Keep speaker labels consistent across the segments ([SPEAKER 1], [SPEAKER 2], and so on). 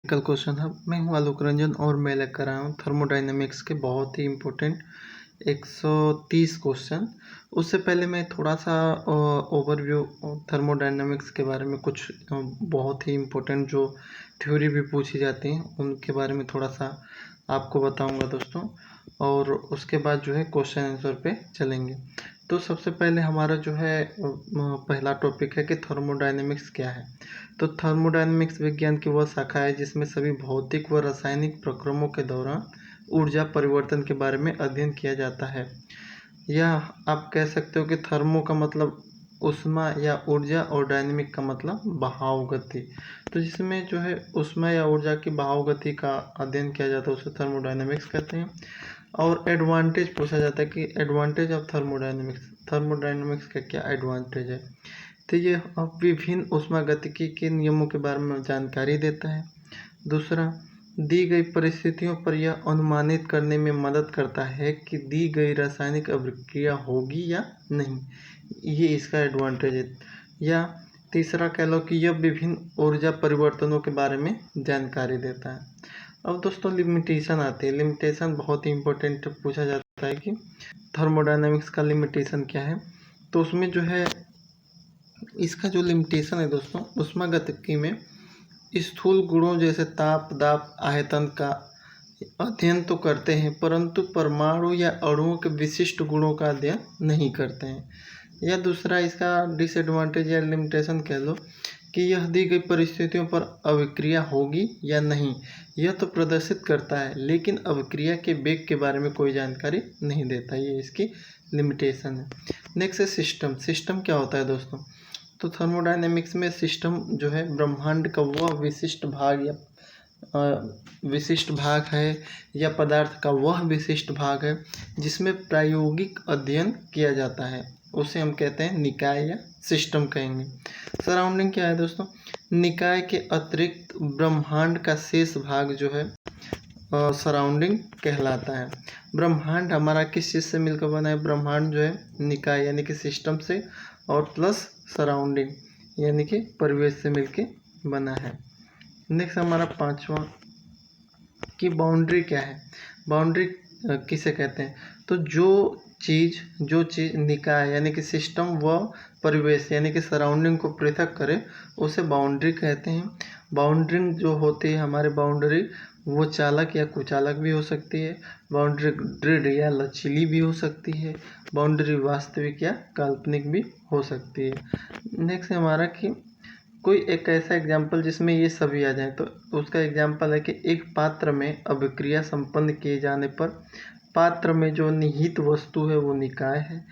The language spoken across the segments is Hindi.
[SPEAKER 1] कल क्वेश्चन है। मैं हूं आलोक रंजन और मैं लेकर आया हूँ थर्मोडायनेमिक्स के बहुत ही इम्पोर्टेंट 130 क्वेश्चन। उससे पहले मैं थोड़ा सा ओवरव्यू थर्मोडायनेमिक्स के बारे में कुछ बहुत ही इम्पोर्टेंट जो थ्योरी भी पूछी जाती हैं उनके बारे में थोड़ा सा आपको बताऊंगा दोस्तों, और उसके बाद जो है क्वेश्चन आंसर पे चलेंगे। तो सबसे पहले हमारा जो है पहला टॉपिक है कि थर्मोडायनेमिक्स क्या है। तो थर्मोडायनेमिक्स विज्ञान की वह शाखा है जिसमें सभी भौतिक व रासायनिक प्रक्रमों के दौरान ऊर्जा परिवर्तन के बारे में अध्ययन किया जाता है। या आप कह सकते हो कि थर्मो का मतलब ऊष्मा या ऊर्जा और डायनेमिक का मतलब बहाव गति। तो जिसमें जो है ऊष्मा या ऊर्जा की बहाव गति का अध्ययन किया जाता है उसे थर्मोडायनेमिक्स कहते हैं। और एडवांटेज पूछा जाता है कि एडवांटेज ऑफ थर्मोडायनेमिक्स का क्या एडवांटेज है। तो ये विभिन्न ऊष्मागतिकी के नियमों के बारे में जानकारी देता है। दूसरा, दी गई परिस्थितियों पर यह अनुमानित करने में मदद करता है कि दी गई रासायनिक अभिक्रिया होगी या नहीं, ये इसका एडवांटेज है। या तीसरा कह लो कि यह विभिन्न ऊर्जा परिवर्तनों के बारे में जानकारी देता है। अब दोस्तों लिमिटेशन आती है। लिमिटेशन बहुत ही इंपॉर्टेंट पूछा जाता है कि थर्मोडायनेमिक्स का लिमिटेशन क्या है। तो उसमें जो है इसका जो लिमिटेशन है दोस्तों, ऊष्मागतिकी में स्थूल गुणों जैसे ताप, दाब, आयतन का अध्ययन तो करते हैं परंतु परमाणु या अणुओं के विशिष्ट गुणों का अध्ययन नहीं करते हैं। या दूसरा इसका डिसएडवांटेज या लिमिटेशन कह लो कि यह दी गई परिस्थितियों पर अभिक्रिया होगी या नहीं यह तो प्रदर्शित करता है लेकिन अभिक्रिया के वेग के बारे में कोई जानकारी नहीं देता, ये इसकी लिमिटेशन है। नेक्स्ट है सिस्टम। सिस्टम क्या होता है दोस्तों? तो थर्मोडायनेमिक्स में सिस्टम जो है ब्रह्मांड का वह विशिष्ट भाग है या पदार्थ का वह विशिष्ट भाग है जिसमें प्रायोगिक अध्ययन किया जाता है, उसे हम कहते हैं निकाय या सिस्टम कहेंगे। सराउंडिंग क्या है दोस्तों? निकाय के अतिरिक्त ब्रह्मांड का शेष भाग जो है सराउंडिंग कहलाता है। ब्रह्मांड हमारा किस चीज़ से मिलकर बना है? ब्रह्मांड जो है निकाय यानी कि सिस्टम से और प्लस सराउंडिंग यानी कि परिवेश से मिलके बना है। नेक्स्ट हमारा पांचवा कि बाउंड्री क्या है। बाउंड्री किसे कहते हैं? तो जो चीज़ निकाय यानी कि सिस्टम व परिवेश यानी कि सराउंडिंग को पृथक करे उसे बाउंड्री कहते हैं। बाउंड्री जो होती है हमारे बाउंड्री वो चालक या कुचालक भी हो सकती है, बाउंड्री दृढ़ या लचीली भी हो सकती है, बाउंड्री वास्तविक या काल्पनिक भी हो सकती है। नेक्स्ट है हमारा कि कोई एक ऐसा एग्जाम्पल जिसमें ये सभी आ जाए। तो उसका एग्जाम्पल है कि एक पात्र में अभिक्रिया संपन्न किए जाने पर पात्र में जो निहित वस्तु है वो निकाय है,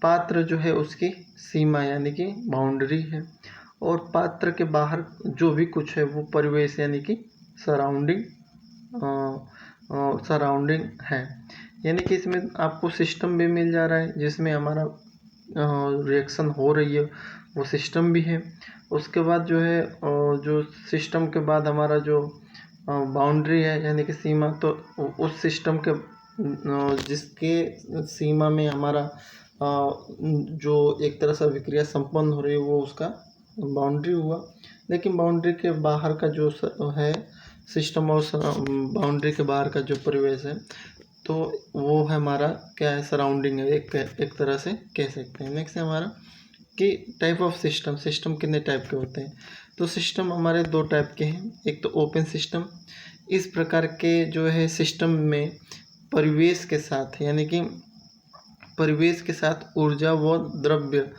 [SPEAKER 1] पात्र जो है उसकी सीमा यानी कि बाउंड्री है, और पात्र के बाहर जो भी कुछ है वो परिवेश यानी कि सराउंडिंग है। यानी कि इसमें आपको सिस्टम भी मिल जा रहा है जिसमें हमारा रिएक्शन हो रही है वो सिस्टम भी है। उसके बाद जो है जो सिस्टम के बाद हमारा जो बाउंड्री है यानी कि सीमा, तो उस सिस्टम के जिसके सीमा में हमारा जो एक तरह से अभिक्रिया संपन्न हो रही है वो उसका बाउंड्री हुआ। लेकिन बाउंड्री के बाहर का जो है सिस्टम और बाउंड्री के बाहर का जो परिवेश है तो वो है हमारा क्या है? सराउंडिंग है, एक तरह से कह सकते हैं। नेक्स्ट है हमारा कि टाइप ऑफ सिस्टम। सिस्टम कितने टाइप के होते हैं? तो सिस्टम हमारे दो टाइप के हैं। एक तो ओपन सिस्टम। इस प्रकार के जो है सिस्टम में परिवेश के साथ यानी कि परिवेश के साथ ऊर्जा व द्रव्य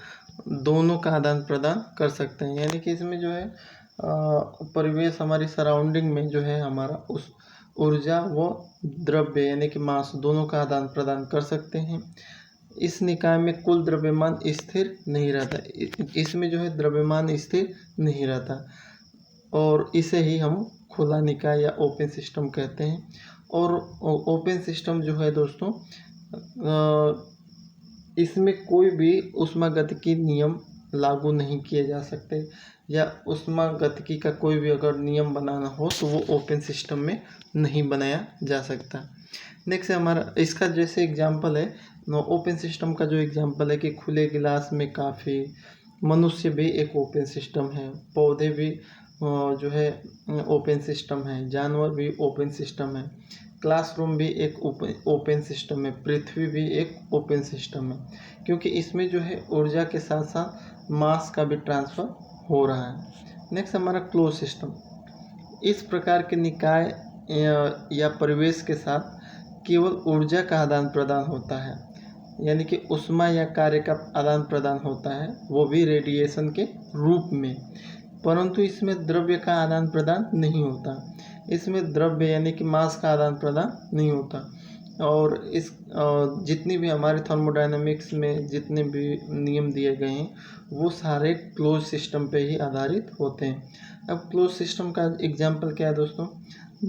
[SPEAKER 1] दोनों का आदान प्रदान कर सकते हैं। यानी कि इसमें जो है परिवेश हमारी सराउंडिंग में जो है हमारा उस ऊर्जा व द्रव्य यानी कि मास दोनों का आदान प्रदान कर सकते हैं। इस निकाय में कुल द्रव्यमान स्थिर नहीं रहता, इसमें जो है द्रव्यमान स्थिर नहीं रहता और इसे ही हम खुला निकाय या ओपन सिस्टम कहते हैं। और ओपन सिस्टम जो है दोस्तों इसमें कोई भी ऊष्मागतिकी नियम लागू नहीं किए जा सकते, या ऊष्मागतिकी का कोई भी अगर नियम बनाना हो तो वो ओपन सिस्टम में नहीं बनाया जा सकता। नेक्स्ट है हमारा इसका जैसे एग्जांपल है ओपन सिस्टम का जो एग्जांपल है कि खुले गिलास में काफ़ी, मनुष्य भी एक ओपन सिस्टम है, पौधे भी जो है ओपन सिस्टम है, जानवर भी ओपन सिस्टम है, क्लासरूम भी एक ओपन सिस्टम है, पृथ्वी भी एक ओपन सिस्टम है, क्योंकि इसमें जो है ऊर्जा के साथ साथ मास का भी ट्रांसफ़र हो रहा है। नेक्स्ट हमारा क्लोज सिस्टम। इस प्रकार के निकाय या परिवेश के साथ केवल ऊर्जा का आदान प्रदान होता है, यानी कि ऊष्मा या कार्य का आदान प्रदान होता है, वो भी रेडिएशन के रूप में, परंतु इसमें द्रव्य का आदान प्रदान नहीं होता। इसमें द्रव्य यानी कि मास का आदान प्रदान नहीं होता। और इस जितनी भी हमारे थर्मोडायनामिक्स में जितने भी नियम दिए गए हैं वो सारे क्लोज सिस्टम पे ही आधारित होते हैं। अब क्लोज सिस्टम का एग्जांपल क्या है दोस्तों?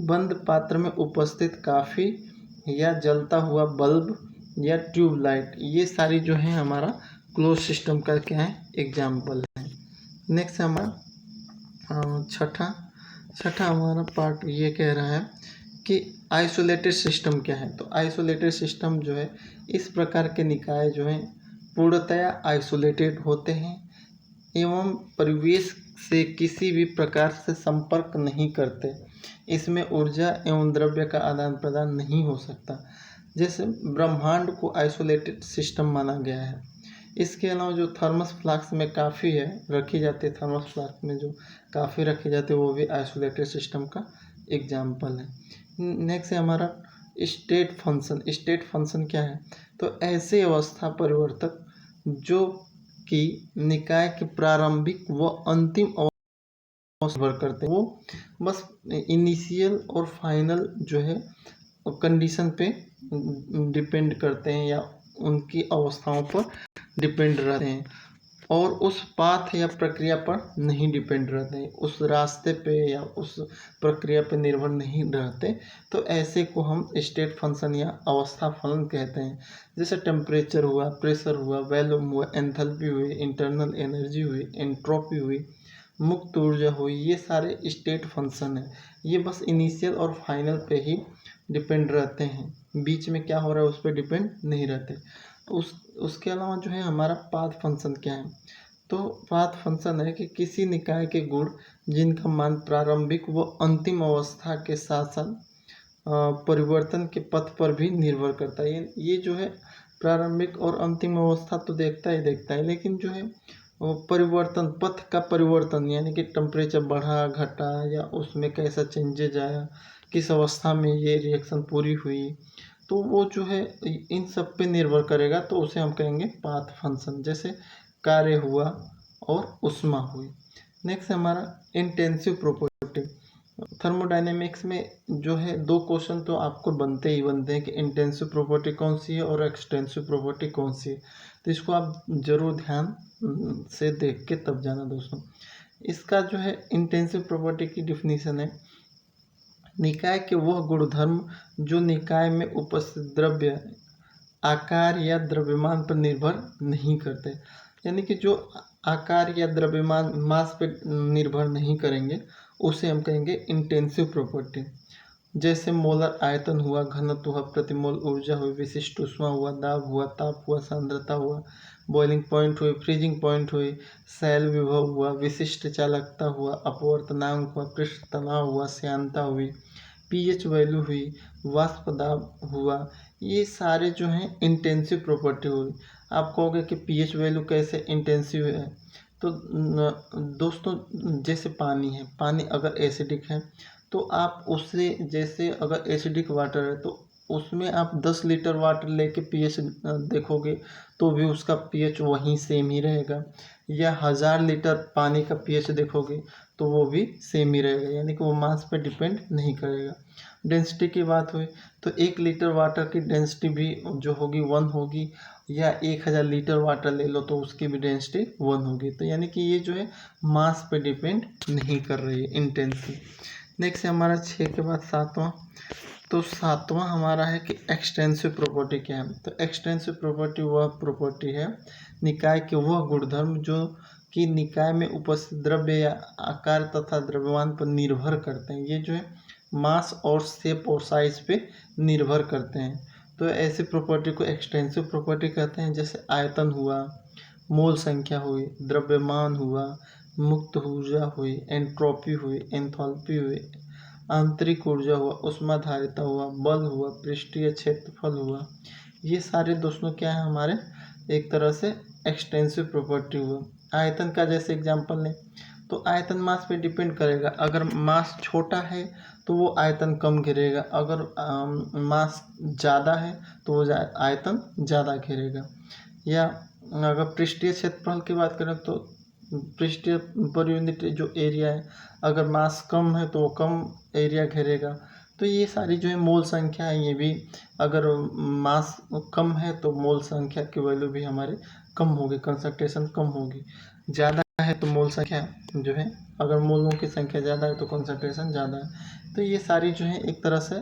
[SPEAKER 1] बंद पात्र में उपस्थित काफ़ी या जलता हुआ बल्ब या ट्यूबलाइट, ये सारी जो है हमारा क्लोज सिस्टम का क्या है, एग्जाम्पल है। नेक्स्ट हमारा छठा हमारा पार्ट ये कह रहा है कि आइसोलेटेड सिस्टम क्या है। तो आइसोलेटेड सिस्टम जो है, इस प्रकार के निकाय जो हैं पूर्णतया आइसोलेटेड होते हैं एवं परिवेश से किसी भी प्रकार से संपर्क नहीं करते। इसमें ऊर्जा एवं द्रव्य का आदान प्रदान नहीं हो सकता। जैसे ब्रह्मांड को आइसोलेटेड सिस्टम माना गया है। इसके अलावा जो थर्मस फ्लास्क में काफ़ी है रखी जाती है, थर्मस फ्लास्क में जो काफ़ी रखी जाती है वो भी आइसोलेटेड सिस्टम का एग्जाम्पल है। नेक्स्ट है हमारा स्टेट फंक्शन। स्टेट फंक्शन क्या है? तो ऐसे अवस्था परिवर्तक जो कि निकाय के प्रारंभिक व अंतिम अवस्था निर्भर करते हैं, वो बस इनिशियल और फाइनल जो है कंडीशन पे डिपेंड करते हैं या उनकी अवस्थाओं पर डिपेंड रहते हैं और उस पाथ या प्रक्रिया पर नहीं डिपेंड रहते हैं, उस रास्ते पे या उस प्रक्रिया पे निर्भर नहीं रहते। तो ऐसे को हम स्टेट फंक्शन या अवस्था फलन कहते हैं। जैसे टेम्परेचर हुआ, प्रेशर हुआ, वॉल्यूम हुआ, एंथैल्पी हुई, इंटरनल एनर्जी हुई, एंट्रोपी हुई, मुक्त ऊर्जा हुई, ये सारे स्टेट फंक्शन है। ये बस इनिशियल और फाइनल पे ही डिपेंड रहते हैं, बीच में क्या हो रहा है उस पर डिपेंड नहीं रहते। उसके अलावा जो है हमारा पाथ फंक्शन क्या है? तो पाथ फंक्शन है कि किसी निकाय के गुण जिनका मान प्रारंभिक व अंतिम अवस्था के साथ साथ परिवर्तन के पथ पर भी निर्भर करता है। ये जो है प्रारंभिक और अंतिम अवस्था तो देखता है, लेकिन जो है वो परिवर्तन, पथ का परिवर्तन, यानी कि टेम्परेचर बढ़ा घटा या उसमें कैसा चेंजेज आया, किस अवस्था में ये रिएक्शन पूरी हुई, तो वो जो है इन सब पे निर्भर करेगा, तो उसे हम कहेंगे पाथ फंक्शन। जैसे कार्य हुआ और ऊष्मा हुई। नेक्स्ट हमारा इंटेंसिव प्रॉपर्टी। थर्मोडायनेमिक्स में जो है दो क्वेश्चन तो आपको बनते हैं कि इंटेंसिव प्रॉपर्टी कौन सी है और एक्सटेंसिव प्रॉपर्टी कौन सी है। तो इसको आप जरूर ध्यान से देख के तब जाना दोस्तों। इसका जो है इंटेंसिव प्रॉपर्टी की डिफिनीशन है, निकाय के वह गुणधर्म जो निकाय में उपस्थित द्रव्य आकार या द्रव्यमान पर निर्भर नहीं करते, यानी कि जो आकार या द्रव्यमान मास पर निर्भर नहीं करेंगे उसे हम कहेंगे इंटेंसिव प्रॉपर्टी। जैसे मोलर आयतन हुआ, घनत्व हुआ, प्रतिमोल ऊर्जा हुई, विशिष्ट ऊष्मा हुआ, दाब हुआ, ताप हुआ, सांद्रता हुआ, बॉइलिंग पॉइंट हुई, फ्रीजिंग पॉइंट हुई, शैल विभव हुआ, विशिष्ट चालकता हुआ, अपवर्तनांक हुआ, पृष्ठ तनाव हुआ, श्यानता हुई, पीएच वैल्यू हुई, वाष्प दाब हुआ, ये सारे जो हैं इंटेंसिव प्रॉपर्टी हुई। आप कहोगे कि पीएच वैल्यू कैसे इंटेंसिव है? तो दोस्तों जैसे पानी है, पानी अगर एसिडिक है तो आप उससे, जैसे अगर एसिडिक वाटर है तो उसमें आप 10 लीटर वाटर लेके पीएच देखोगे तो भी उसका पीएच वहीं सेम ही रहेगा, या 1000 लीटर पानी का पीएच देखोगे तो वो भी सेम ही रहेगा, यानी कि वो मास पे डिपेंड नहीं करेगा। डेंसिटी की बात हुई तो 1 लीटर वाटर की डेंसिटी भी जो होगी 1 होगी, या 1000 लीटर वाटर ले लो तो उसकी भी डेंसिटी 1 होगी। तो यानी कि ये जो है मास पे डिपेंड नहीं कर रही है इंटेंसिव। नेक्स्ट है हमारा 6 के बाद 7वां। तो 7वां हमारा है कि एक्सटेंसिव प्रॉपर्टी क्या है? तो एक्सटेंसिव प्रॉपर्टी वह प्रॉपर्टी है, निकाय के वह गुणधर्म जो कि निकाय में उपस्थित द्रव्य या आकार तथा द्रव्यमान पर निर्भर करते हैं। ये जो है मास और शेप और साइज पे निर्भर करते हैं। तो ऐसी प्रॉपर्टी को एक्सटेंसिव प्रॉपर्टी कहते हैं। जैसे आयतन हुआ, मोल संख्या हुई, द्रव्यमान हुआ, मुक्त ऊर्जा हुई, एंट्रोपी हुई, एंथैल्पी हुई, आंतरिक ऊर्जा हुआ, ऊष्माधारिता हुआ, बल हुआ, पृष्ठीय क्षेत्रफल हुआ। ये सारे दोस्तों क्या है हमारे एक तरह से एक्सटेंसिव प्रॉपर्टी हुआ। आयतन का जैसे एग्जांपल लें तो आयतन मास पे डिपेंड करेगा। अगर मास छोटा है तो वो आयतन कम घेरेगा, अगर मास ज़्यादा है तो वो आयतन ज़्यादा घेरेगा। या अगर पृष्ठीय क्षेत्रफल की बात करें तो पृष्ठीय पर यूनिट जो एरिया है, अगर मास कम है तो वो कम एरिया घेरेगा। तो ये सारी जो है मोल संख्या है, ये भी अगर मास कम है तो मोल संख्या की वैल्यू भी हमारी कम होगी, कंसंट्रेशन कम होगी। ज़्यादा है तो मोल संख्या जो है, अगर मोलों की संख्या ज़्यादा है तो कंसंट्रेशन ज़्यादा है। तो ये सारी जो है एक तरह से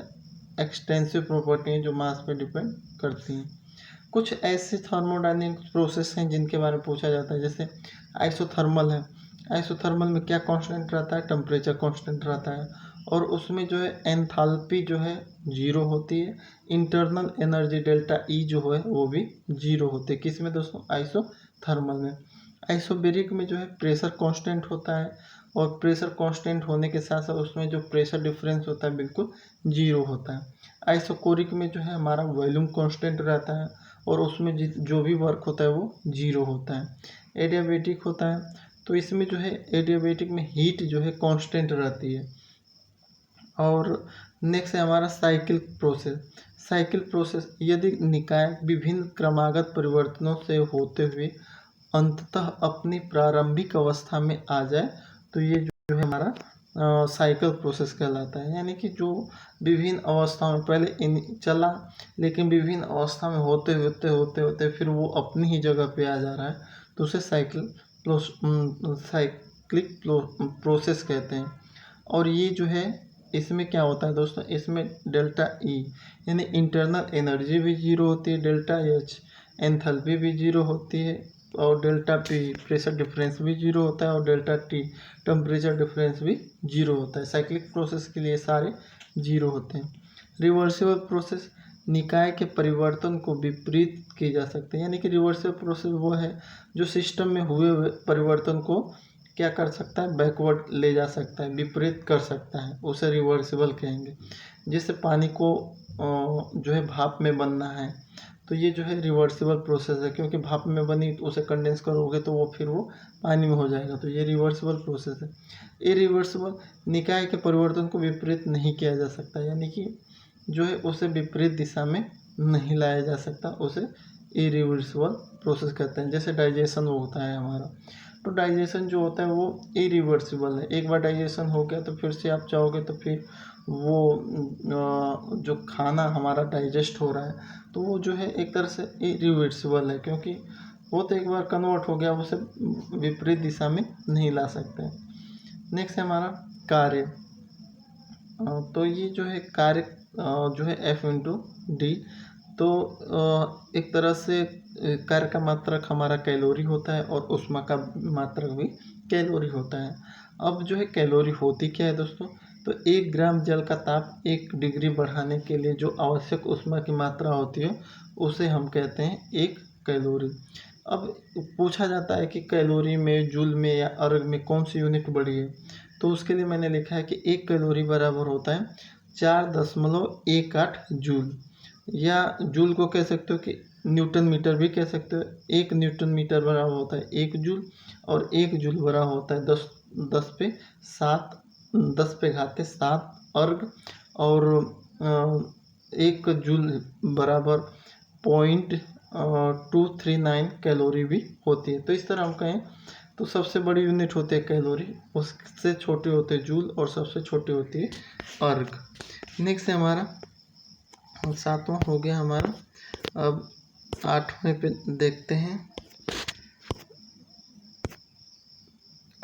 [SPEAKER 1] एक्सटेंसिव प्रॉपर्टी हैं जो मास पे डिपेंड करती हैं। कुछ ऐसे थर्मोडायनेमिक प्रोसेस हैं जिनके बारे में पूछा जाता है, जैसे आइसोथर्मल है। आइसोथर्मल में क्या कांस्टेंट रहता है? टेम्परेचर कांस्टेंट रहता है, और उसमें जो है एंथैल्पी जो है जीरो होती है। इंटरनल एनर्जी डेल्टा ई जो है वो भी जीरो होती है। किस में दोस्तों? आइसोथर्मल में। आइसोबेरिक में जो है प्रेशर कांस्टेंट होता है, और प्रेशर कांस्टेंट होने के साथ साथ उसमें जो प्रेशर डिफरेंस होता है बिल्कुल जीरो होता है। आइसोकोरिक में जो है हमारा वॉल्यूम कांस्टेंट रहता है, और उसमें जो भी वर्क होता है वो जीरो होता है। एडियाबेटिक होता है तो इसमें जो है एडियाबेटिक में हीट जो है कांस्टेंट रहती है। और नेक्स्ट है हमारा साइकिल प्रोसेस। साइकिल प्रोसेस, यदि निकाय विभिन्न क्रमागत परिवर्तनों से होते हुए अंततः अपनी प्रारंभिक अवस्था में आ जाए तो ये जो है हमारा साइकिल प्रोसेस कहलाता है। यानी कि जो विभिन्न अवस्थाओं में पहले चला, लेकिन विभिन्न अवस्था में होते होते होते होते फिर वो अपनी ही जगह पे आ जा रहा है, तो उसे साइक्लिक प्रोसेस कहते हैं। और ये जो है इसमें क्या होता है दोस्तों, इसमें डेल्टा ई यानी इंटरनल एनर्जी भी जीरो होती है, डेल्टा एच एंथैल्पी भी जीरो होती है, और डेल्टा पी प्रेशर डिफरेंस भी जीरो होता है, और डेल्टा टी टेम्परेचर डिफरेंस भी जीरो होता है। साइक्लिक प्रोसेस के लिए सारे जीरो होते हैं। रिवर्सिबल प्रोसेस, निकाय के परिवर्तन को विपरीत किए जा सकते हैं। यानी कि रिवर्सिबल प्रोसेस वो है जो सिस्टम में हुए परिवर्तन को क्या कर सकता है? बैकवर्ड ले जा सकता है, विपरीत कर सकता है, उसे रिवर्सिबल कहेंगे। जैसे पानी को जो है भाप में बनना है तो ये जो है रिवर्सिबल प्रोसेस है, क्योंकि भाप में बनी तो उसे कंडेंस करोगे तो वो फिर वो पानी में हो जाएगा, तो ये रिवर्सिबल प्रोसेस है। इरिवर्सिबल, निकाय के परिवर्तन को विपरीत नहीं किया जा सकता, यानी कि जो है उसे विपरीत दिशा में नहीं लाया जा सकता, उसे इरिवर्सिबल प्रोसेस कहते हैं। जैसे डाइजेशन होता है हमारा, तो डाइजेशन जो होता है वो इरिवर्सिबल है। एक बार डाइजेशन हो गया तो फिर से आप चाहोगे तो फिर वो जो खाना हमारा डाइजेस्ट हो रहा है तो वो जो है एक तरह से इरिवर्सिबल है, क्योंकि वो तो एक बार कन्वर्ट हो गया, उसे विपरीत दिशा में नहीं ला सकते। नेक्स्ट है हमारा कार्य। तो ये जो है कार्य जो है F/D। तो एक तरह से कार्य का मात्रक हमारा कैलोरी होता है, और ऊष्मा का मात्रक भी कैलोरी होता है। अब जो है कैलोरी होती क्या है दोस्तों, तो 1 ग्राम जल का ताप 1 डिग्री बढ़ाने के लिए जो आवश्यक ऊष्मा की मात्रा होती है उसे हम कहते हैं 1 कैलोरी। अब पूछा जाता है कि कैलोरी में, जूल में या अर्ग में कौन सी यूनिट बड़ी है, तो उसके लिए मैंने लिखा है कि 1 कैलोरी बराबर होता है 4.18 जूल, या जूल को कह सकते हो कि न्यूटन मीटर भी कह सकते हो। 1 न्यूटन मीटर बराबर होता है 1 जूल, और 1 जूल बराबर होता है 10 पे घाते 7 अर्ग, और 1 जूल बराबर 0.239 कैलोरी भी होती है। तो इस तरह हम कहें तो सबसे बड़ी यूनिट होती है कैलोरी, उससे छोटी होती है जूल, और सबसे छोटी होती है अर्ग। नेक्स्ट है हमारा 7वां हो गया हमारा। अब 8वें पे देखते हैं।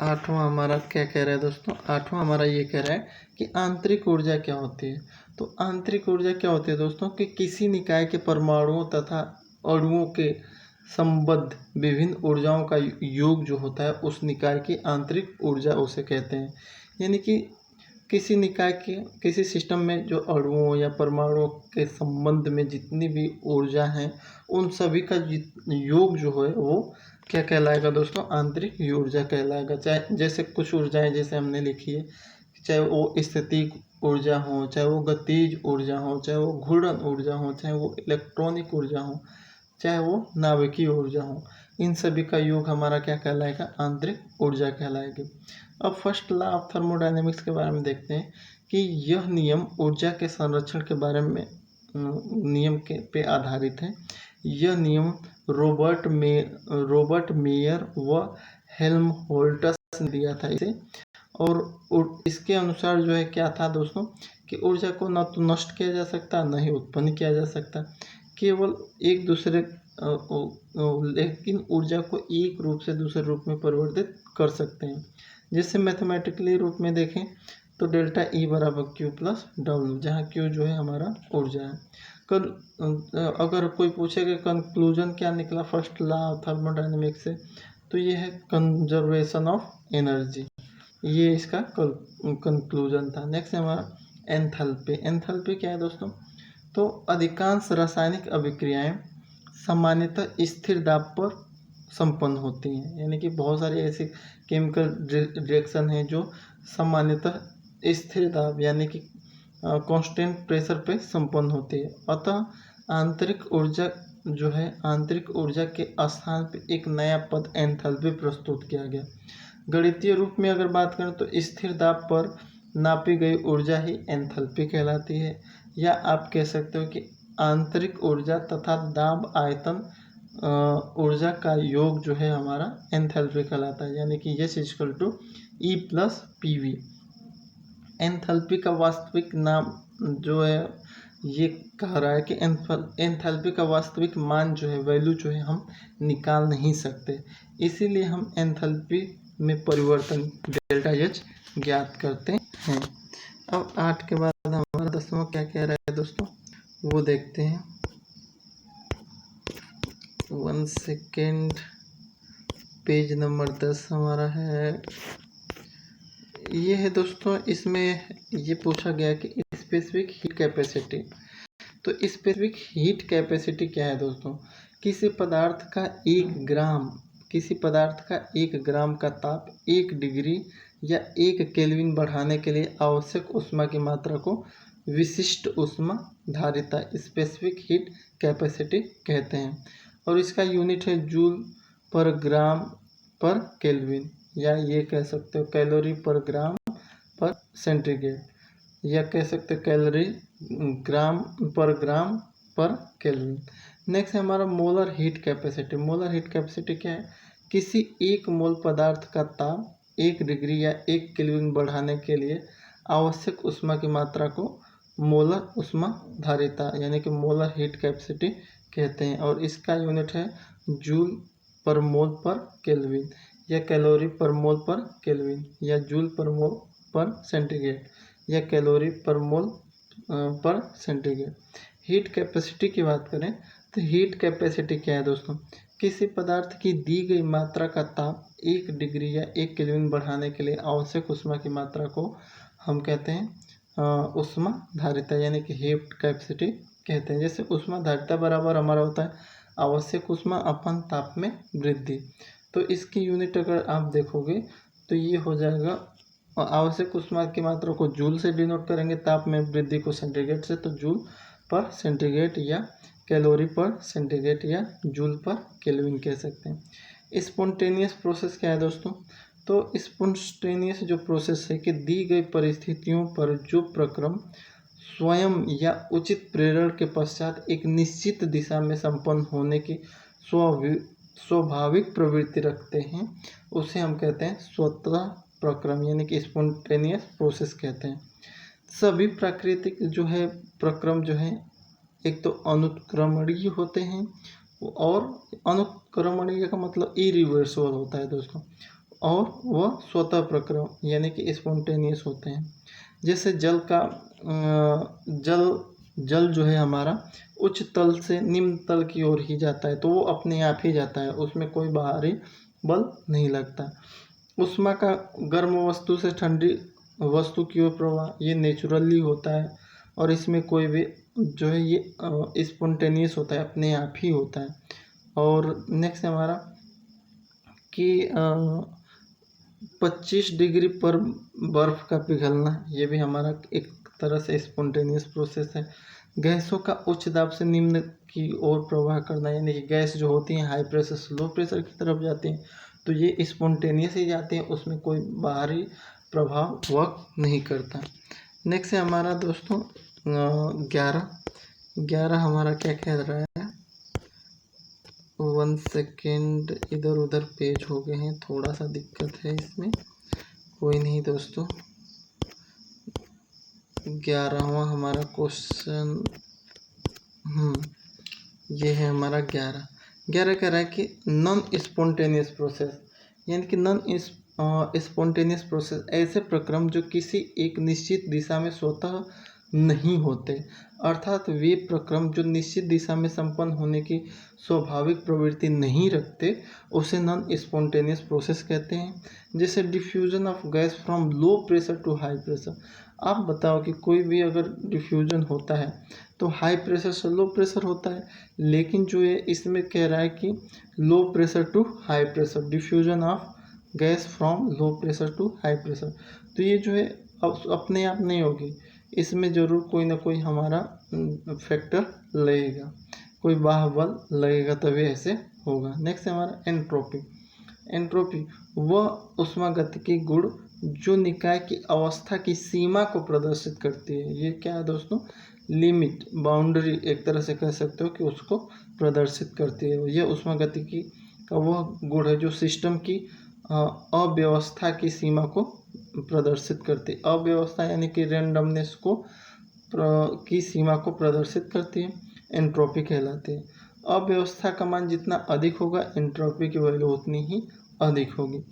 [SPEAKER 1] 8वां हमारा क्या कह रहा है दोस्तों, 8वां हमारा ये कह रहा है कि आंतरिक ऊर्जा क्या होती है। तो आंतरिक ऊर्जा क्या होती है दोस्तों, कि किसी निकाय के परमाणुओं तथा अणुओं के संबद्ध विभिन्न ऊर्जाओं का योग जो होता है उस निकाय की आंतरिक ऊर्जा उसे कहते हैं। यानी कि किसी निकाय के, किसी सिस्टम में जो अणुओं या परमाणुओं के संबंध में जितनी भी ऊर्जा हैं उन सभी का योग जो है वो क्या कहलाएगा दोस्तों, आंतरिक ऊर्जा कहलाएगा। चाहे जैसे कुछ ऊर्जाएं जैसे हमने लिखी है, चाहे वो स्थितिक ऊर्जा हो, चाहे वो गतिज ऊर्जा हो, चाहे वो घूर्णन ऊर्जा हो, चाहे वो इलेक्ट्रॉनिक ऊर्जा हो, चाहे वो नाभिकीय ऊर्जा हो, इन सभी का योग हमारा क्या कहलाएगा, आंतरिक ऊर्जा कहलाएगी। अब फर्स्ट लॉ ऑफ थर्मोडायनेमिक्स के बारे में देखते हैं कि यह नियम ऊर्जा के संरक्षण के बारे में नियम के पे आधारित है। यह नियम रॉबर्ट मेयर व हेल्महोल्ट्ज ने दिया था इसे, और इसके अनुसार जो है क्या था दोस्तों कि ऊर्जा को न तो नष्ट किया जा सकता, न ही उत्पन्न किया जा सकता, केवल एक दूसरे लेकिन ऊर्जा को एक रूप से दूसरे रूप में परिवर्तित कर सकते हैं। जैसे मैथमेटिकली रूप में देखें तो डेल्टा ई बराबर क्यू प्लस डब्ल्यू, जहाँ क्यू जो है हमारा ऊर्जा है। अगर कोई पूछे कि कंक्लूजन क्या निकला फर्स्ट लॉ ऑफ थर्मोडायनेमिक्स से, तो ये है कंजर्वेशन ऑफ एनर्जी, ये इसका कंक्लूजन था। नेक्स्ट हमारा एंथैल्पी। एंथैल्पी क्या है दोस्तों, तो अधिकांश रासायनिक अभिक्रियाएं सामान्यतः स्थिर दाब पर संपन्न होती हैं, यानी कि बहुत सारी ऐसी केमिकल रिएक्शन हैं जो सामान्यतः स्थिर दाब यानी कि कांस्टेंट प्रेशर पे संपन्न होती है। अतः आंतरिक ऊर्जा जो है, आंतरिक ऊर्जा के स्थान पे एक नया पद एंथैल्पी प्रस्तुत किया गया। गणितीय रूप में अगर बात करें तो स्थिर दाब पर नापी गई ऊर्जा ही एंथैल्पी कहलाती है, या आप कह सकते हो कि आंतरिक ऊर्जा तथा दाब आयतन ऊर्जा का योग जो है हमारा एंथैल्पी कहलाता है, यानी कि H equal to E plus P V. Enthalpy का वास्तविक नाम जो है ये कह रहा है कि एंथैल्पी का वास्तविक मान जो है, वैल्यू जो है हम निकाल नहीं सकते, इसीलिए हम एंथैल्पी में परिवर्तन डेल्टा एच ज्ञात करते हैं। अब 8 के बाद हमारा 10वां क्या कह रहा है दोस्तों, वो देखते हैं। 1 सेकेंड, पेज नंबर 10 हमारा है, ये है दोस्तों। इसमें ये पूछा गया कि स्पेसिफिक हीट कैपेसिटी। तो स्पेसिफिक हीट कैपेसिटी क्या है दोस्तों, किसी पदार्थ का 1 ग्राम का ताप 1 डिग्री या 1 केल्विन बढ़ाने के लिए आवश्यक ऊष्मा की मात्रा को विशिष्ट ऊष्मा धारिता स्पेसिफिक हीट कैपेसिटी कहते हैं, और इसका यूनिट है जूल पर ग्राम पर केल्विन, या ये कह सकते हो कैलोरी पर ग्राम पर सेंटीग्रेड, या कह सकते हो कैलोरी ग्राम पर केल्विन। नेक्स्ट है हमारा molar heat capacity. Molar heat capacity क्या है, किसी 1 मोल पदार्थ का ताप 1 डिग्री या 1 केल्विन बढ़ाने के लिए आवश्यक ऊष्मा की मात्रा को मोलर ऊष्मा धारिता यानी कि मोलर हीट कैपेसिटी कहते हैं, और इसका यूनिट है जूल पर मोल पर केल्विन, या कैलोरी पर मोल पर केल्विन, या जूल पर मोल पर सेंटीग्रेड, या कैलोरी पर मोल पर सेंटीग्रेड। हीट कैपेसिटी की बात करें तो हीट कैपेसिटी क्या है दोस्तों, किसी पदार्थ की दी गई मात्रा का ताप 1 डिग्री या 1 केल्विन बढ़ाने के लिए आवश्यक ऊष्मा की मात्रा को हम कहते हैं ऊष्मा धारिता यानी कि हीट कैपेसिटी कहते हैं। जैसे ऊष्मा धारिता बराबर हमारा होता है आवश्यक ऊष्मा अपन ताप में वृद्धि, तो इसकी यूनिट अगर आप देखोगे तो ये हो जाएगा, आवश्यक ऊष्मा की मात्रा को जूल से डिनोट करेंगे, ताप में वृद्धि को सेंटीग्रेड से, तो जूल पर सेंटीग्रेड या कैलोरी पर सेंटीग्रेड या जूल पर केल्विन कह सकते हैं। स्पॉन्टेनियस प्रोसेस क्या है दोस्तों, तो स्पॉन्टेनियस जो प्रोसेस है कि दी गई परिस्थितियों पर जो प्रक्रम स्वयं या उचित प्रेरण के पश्चात एक निश्चित दिशा में संपन्न होने की स्वाभाविक प्रवृत्ति रखते हैं, उसे हम कहते हैं स्वतः प्रक्रम यानी कि स्पॉन्टेनियस प्रोसेस कहते हैं। सभी प्राकृतिक जो है प्रक्रम जो है एक तो अनुत्क्रमणीय होते हैं, और अनुत्क्रमणीय का मतलब इरिवर्सिबल होता है दोस्तों, और वह स्वतः प्रक्रम यानी कि स्पॉन्टेनियस होते हैं। जैसे जल जो है हमारा उच्च तल से निम्न तल की ओर ही जाता है, तो वो अपने आप ही जाता है, उसमें कोई बाहरी बल नहीं लगता। ऊष्मा का गर्म वस्तु से ठंडी वस्तु की ओर प्रवाह ये नेचुरली होता है, और इसमें कोई भी जो है ये स्पॉन्टेनियस होता है, अपने आप ही होता है। और नेक्स्ट हमारा कि 25 डिग्री पर बर्फ़ का पिघलना, ये भी हमारा एक तरह से स्पॉन्टेनियस प्रोसेस है। गैसों का उच्च दाब से निम्न की ओर प्रवाह करना, यानी कि गैस जो होती हैं हाई प्रेशर से लो प्रेशर की तरफ जाती हैं, तो ये स्पॉन्टेनियस ही जाती हैं, उसमें कोई बाहरी प्रभाव वर्क नहीं करता। नेक्स्ट है हमारा दोस्तों 11 हमारा क्या कह रहा है, 1 सेकेंड, इधर उधर पेज हो गए हैं, थोड़ा सा दिक्कत है इसमें, कोई नहीं दोस्तों। 11वां हमारा क्वेश्चन, ये है हमारा 11 कह रहा है कि नॉन स्पॉन्टेनियस प्रोसेस, यानी कि नॉन स्पॉन्टेनियस प्रोसेस ऐसे प्रक्रम जो किसी एक निश्चित दिशा में स्वतः नहीं होते, अर्थात वे प्रक्रम जो निश्चित दिशा में संपन्न होने की स्वाभाविक प्रवृत्ति नहीं रखते, उसे नॉन स्पॉन्टेनियस प्रोसेस कहते हैं। जैसे diffusion of gas from low pressure to high pressure. आप बताओ कि कोई भी अगर डिफ्यूजन होता है तो हाई प्रेशर से लो प्रेशर होता है, लेकिन जो ये इसमें कह रहा है कि low pressure to high pressure, diffusion of gas from low pressure to high pressure, तो ये जो है अपने आप नहीं होगी, इसमें ज़रूर कोई ना कोई हमारा फैक्टर लगेगा, कोई बाह्य बल लगेगा, तभी ऐसे होगा। नेक्स्ट है हमारा एंट्रोपी। एंट्रोपी वह ऊष्मागतिकी गुण जो निकाय की अवस्था की सीमा को प्रदर्शित करती है। ये क्या है दोस्तों, लिमिट, बाउंड्री एक तरह से कह सकते हो कि उसको प्रदर्शित करती है। यह ऊष्मागतिकी का वह गुण है जो सिस्टम की अव्यवस्था की सीमा को प्रदर्शित करती है। अव्यवस्था यानी कि रैंडमनेस को की सीमा को प्रदर्शित करती है, एंट्रोपी कहलाती है। अव्यवस्था का मान जितना अधिक होगा, एंट्रोपी की वैल्यू उतनी ही अधिक होगी।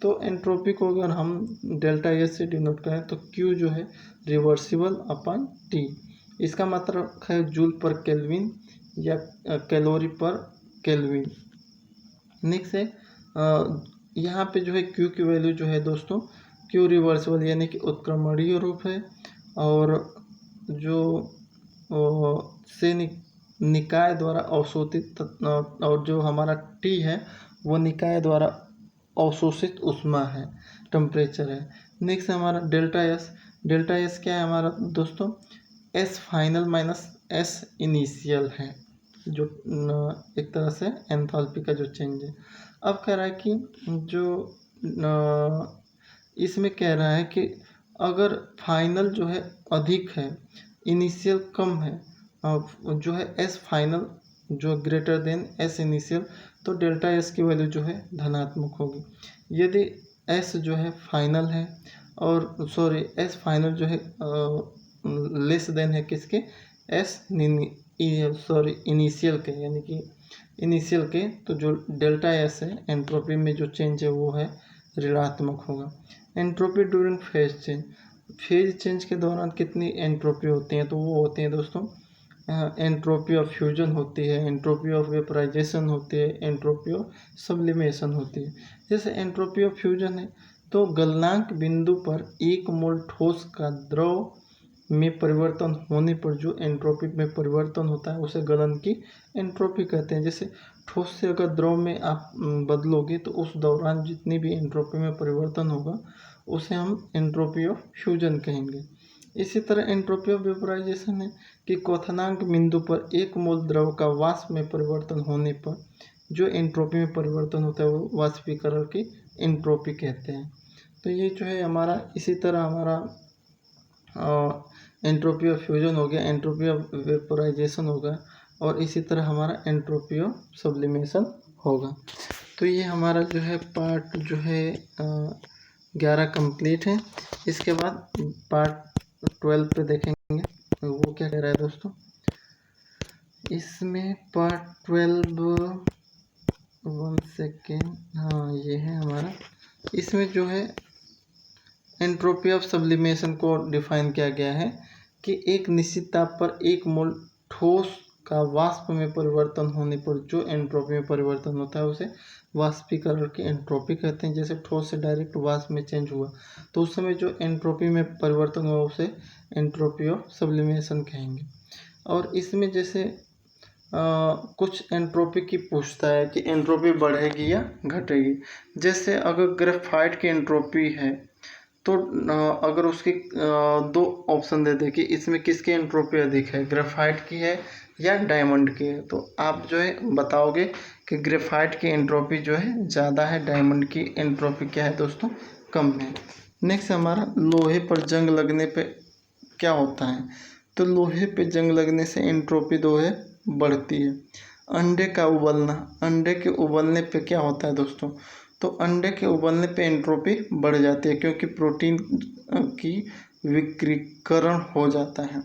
[SPEAKER 1] तो एंट्रोपी को अगर हम डेल्टा एस से डिनोट करें तो क्यू जो है रिवर्सिबल अपॉन टी, इसका मतलब है जूल पर केल्विन या कैलोरी पर केल्विन। नेक्स्ट है यहाँ पे जो है क्यू की वैल्यू जो है दोस्तों, क्यू रिवर्सिबल यानी कि उत्क्रमणीय रूप है, और जो से निकाय द्वारा अवशोषित, और जो हमारा टी है वो निकाय द्वारा अवशोषित ऊष्मा है, टेम्परेचर है। नेक्स्ट हमारा डेल्टा एस। डेल्टा एस क्या है हमारा दोस्तों, S final minus S initial है, जो एक तरह से एंथैल्पी का जो चेंज है। अब कह रहा है कि जो इसमें कह रहा है कि अगर फाइनल जो है अधिक है, इनिशियल कम है, जो है एस फाइनल जो ग्रेटर देन एस इनिशियल, तो डेल्टा एस की वैल्यू जो है धनात्मक होगी। यदि एस जो है फाइनल है और सॉरी एस फाइनल जो है लेस देन है किसके, एस सॉरी इनिशियल के, यानी कि इनिशियल के, तो जो डेल्टा एस है एंट्रोपी में जो चेंज है वो है ऋणात्मक होगा। Entropy during phase change, phase change के दौरान कितनी एंट्रोपी होती हैं, तो वो होती हैं दोस्तों, एंट्रोपी ऑफ फ्यूजन होती है, एंट्रोपी ऑफ वेपराइजेशन होती है, एंट्रोपी ऑफ सब्लिमेशन होती है। जैसे एंट्रोपी ऑफ फ्यूजन है तो गलनांक बिंदु पर 1 मोल ठोस का द्रव में परिवर्तन होने पर जो एंट्रोपी में परिवर्तन होता है उसे गलन की एंट्रोपी कहते हैं। जैसे ठोस से अगर द्रव में आप बदलोगे तो उस दौरान जितनी भी एंट्रोपी में परिवर्तन होगा उसे हम एंट्रोपी ऑफ फ्यूजन कहेंगे। इसी तरह एंट्रोपी ऑफ वेपराइजेशन है कि क्वथनांक बिंदु पर 1 मोल द्रव का वाष्प में परिवर्तन होने पर जो एंट्रोपी में परिवर्तन होता है वो वाष्पीकरण की एंट्रोपी कहते हैं। तो ये जो है हमारा, इसी तरह हमारा एंट्रोपी ऑफ फ्यूजन हो गया, एंट्रोपी ऑफ वेपोराइजेशन होगा, और इसी तरह हमारा एंट्रोपी ऑफ सब्लिमेशन होगा। तो ये हमारा जो है पार्ट जो है 11 कंप्लीट है। इसके बाद पार्ट 12 पे देखेंगे वो क्या कह रहा है दोस्तों। इसमें पार्ट 12 1 सेकेंड, हाँ ये है हमारा। इसमें जो है एंट्रोपी ऑफ सब्लिमेशन को डिफाइन किया गया है कि एक निश्चित ताप पर 1 मोल ठोस का वाष्प में परिवर्तन होने पर जो एंट्रोपी में परिवर्तन होता है उसे वाष्पीकरण की एंट्रोपी कहते हैं। जैसे ठोस से डायरेक्ट वाष्प में चेंज हुआ तो उस समय जो एंट्रोपी में परिवर्तन हुआ उसे एंट्रोपी ऑफ सब्लिमेशन कहेंगे। और इसमें जैसे कुछ एंट्रोपी की पूछता है कि एंट्रोपी बढ़ेगी या घटेगी। जैसे अगर ग्रेफाइट की एंट्रोपी है तो अगर उसकी दो ऑप्शन दे दे कि इसमें किसकी एंट्रोपी अधिक है, ग्रेफाइट की है या डायमंड की है, तो आप जो है बताओगे कि ग्रेफाइट की एंट्रोपी जो है ज़्यादा है, डायमंड की एंट्रोपी क्या है दोस्तों, कम है। नेक्स्ट हमारा लोहे पर जंग लगने पे क्या होता है। तो लोहे पे जंग लगने से एंट्रोपी जो है बढ़ती है। अंडे का उबलना, अंडे के उबलने पे क्या होता है दोस्तों, तो अंडे के उबलने पे एंट्रोपी बढ़ जाती है क्योंकि प्रोटीन की विक्रीकरण हो जाता है।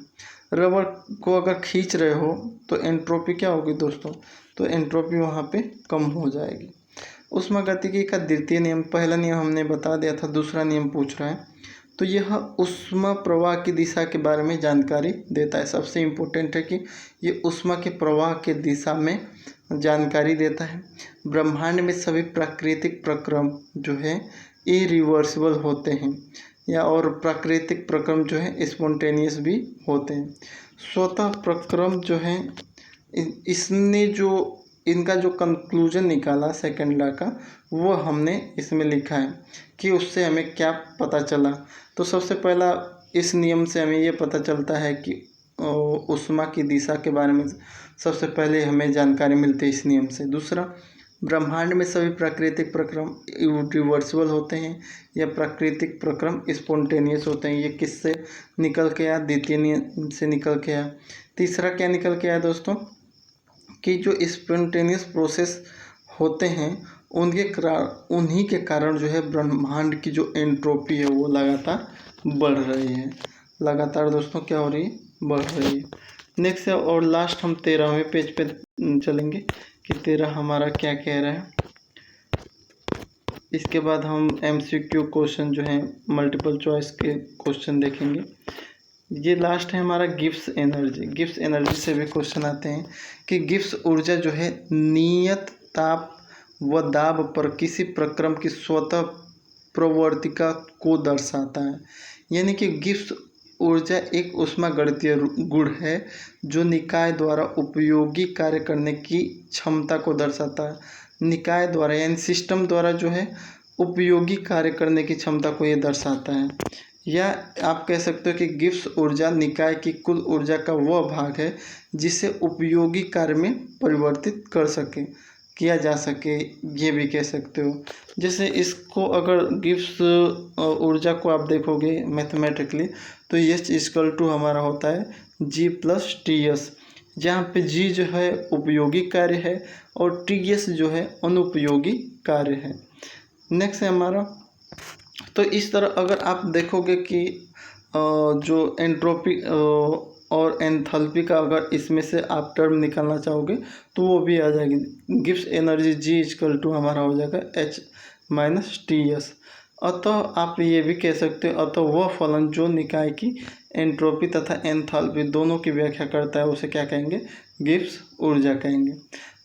[SPEAKER 1] रबड़ को अगर खींच रहे हो तो एंट्रोपी क्या होगी दोस्तों, तो एंट्रोपी वहाँ पे कम हो जाएगी। ऊष्मागतिकी का द्वितीय नियम, पहला नियम हमने बता दिया था, दूसरा नियम पूछ रहा है। तो यह ऊष्मा प्रवाह की दिशा के बारे में जानकारी देता है। सबसे इम्पोर्टेंट है कि ये ऊष्मा के प्रवाह के दिशा में जानकारी देता है। ब्रह्मांड में सभी प्राकृतिक प्रक्रम जो है इरिवर्सिबल होते हैं, या और प्राकृतिक प्रक्रम जो है स्पॉन्टेनियस भी होते हैं। स्वतः प्रक्रम जो है इसने जो इनका जो कंक्लूजन निकाला सेकंड लॉ का, वो हमने इसमें लिखा है कि उससे हमें क्या पता चला। तो सबसे पहला इस नियम से हमें ये पता चलता है कि ऊष्मा की दिशा के बारे में सबसे पहले हमें जानकारी मिलती है इस नियम से। दूसरा, ब्रह्मांड में सभी प्राकृतिक प्रक्रम रिवर्सिबल होते हैं या प्राकृतिक प्रक्रम स्पॉन्टेनियस होते हैं। ये किससे निकल के आया, द्वितीय नियम से निकल के आया। तीसरा क्या निकल के आया दोस्तों, कि जो स्पॉन्टेनियस प्रोसेस होते हैं उन्हीं के कारण जो है ब्रह्मांड की जो एंट्रोपी है वो लगातार बढ़ रही है। लगातार दोस्तों क्या हो रही है, बढ़ रही है। नेक्स्ट है और लास्ट हम 13वें पेज पे चलेंगे कि 13 हमारा क्या कह रहा है। इसके बाद हम MCQ क्वेश्चन जो है मल्टीपल चॉइस के क्वेश्चन देखेंगे। ये लास्ट है हमारा गिब्स एनर्जी। गिब्स एनर्जी से भी क्वेश्चन आते हैं कि गिब्स ऊर्जा जो है नियत ताप व दाब पर किसी प्रक्रम की स्वतः प्रवर्तिका को दर्शाता है। यानी कि गिब्स ऊर्जा एक ऊष्मागतिकीय गुण है जो निकाय द्वारा उपयोगी कार्य करने की क्षमता को दर्शाता है। निकाय द्वारा यानी सिस्टम द्वारा जो है उपयोगी कार्य करने की क्षमता को ये दर्शाता है। या आप कह सकते हो कि गिब्स ऊर्जा निकाय की कुल ऊर्जा का वह भाग है जिसे उपयोगी कार्य में परिवर्तित किया जा सके, ये भी कह सकते हो। जैसे इसको अगर गिब्स ऊर्जा को आप देखोगे मैथमेटिकली तो H= हमारा होता है G+TS, जहाँ पे G जो है उपयोगी कार्य है और TS जो है अनुपयोगी कार्य है। नेक्स्ट है हमारा, तो इस तरह अगर आप देखोगे कि जो एंट्रोपी और एंथैल्पी का अगर इसमें से आप टर्म निकालना चाहोगे तो वो भी आ जाएगी। गिब्स एनर्जी G= हमारा हो जाएगा H-TS। अतः आप ये भी कह सकते हो, अतः वह फलन जो निकाय की एंट्रोपी तथा एंथैल्पी दोनों की व्याख्या करता है उसे क्या कहेंगे, गिब्स ऊर्जा कहेंगे।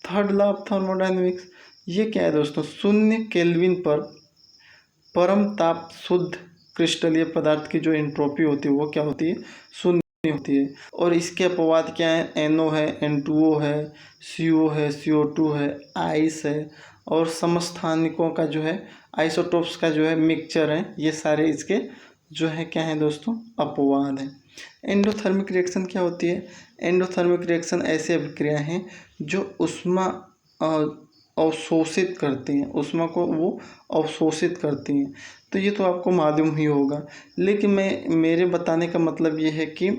[SPEAKER 1] थर्ड लॉ ऑफ थर्मोडायनेमिक्स, ये क्या है दोस्तों, 0 केल्विन पर परम ताप शुद्ध क्रिस्टलीय पदार्थ की जो एंट्रोपी होती है वो क्या होती है, 0 होती है। और इसके अपवाद क्या है, NO है, N2O है, CO है, CO2 है, आइस है, और समस्थानिकों का जो है आइसोटोप्स का जो है मिक्सचर है, ये सारे इसके जो है क्या है दोस्तों, अपवाद हैं। एंडोथर्मिक रिएक्शन क्या होती है, एंडोथर्मिक रिएक्शन ऐसी अभिक्रिया हैं जो ऊष्मा अवशोषित करती हैं, ऊष्मा को वो अवशोषित करती हैं। तो ये तो आपको मालूम ही होगा, लेकिन मेरे बताने का मतलब ये है कि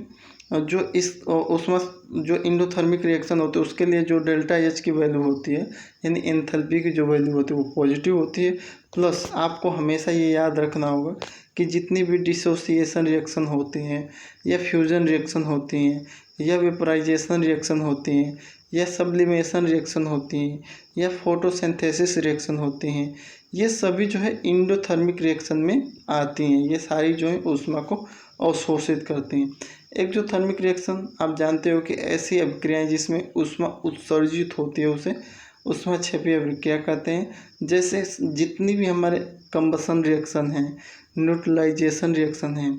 [SPEAKER 1] जो इस ऊष्मा जो एंडोथर्मिक रिएक्शन होती है उसके लिए जो ΔH की वैल्यू होती है यानी एंथैल्पी की जो वैल्यू होती है वो पॉजिटिव होती है। प्लस आपको हमेशा ये याद रखना होगा कि जितनी भी डिसोसिएशन रिएक्शन होती हैं या फ्यूजन रिएक्शन होती हैं या वेपराइजेशन रिएक्शन होती हैं या सब्लिमेशन रिएक्शन होती हैं या फोटोसिंथेसिस रिएक्शन होती हैं, ये सभी जो है एंडोथर्मिक रिएक्शन में आती हैं। ये सारी जो है ऊष्मा को अवशोषित करती हैं। एक्सोथर्मिक रिएक्शन आप जानते हो कि ऐसी अभिक्रियाएं जिसमें ऊष्मा उत्सर्जित होती है उसे ऊष्माक्षेपी अभिक्रिया कहते हैं। जैसे जितनी भी हमारे कंबसन रिएक्शन हैं, न्यूट्रलाइजेशन रिएक्शन हैं,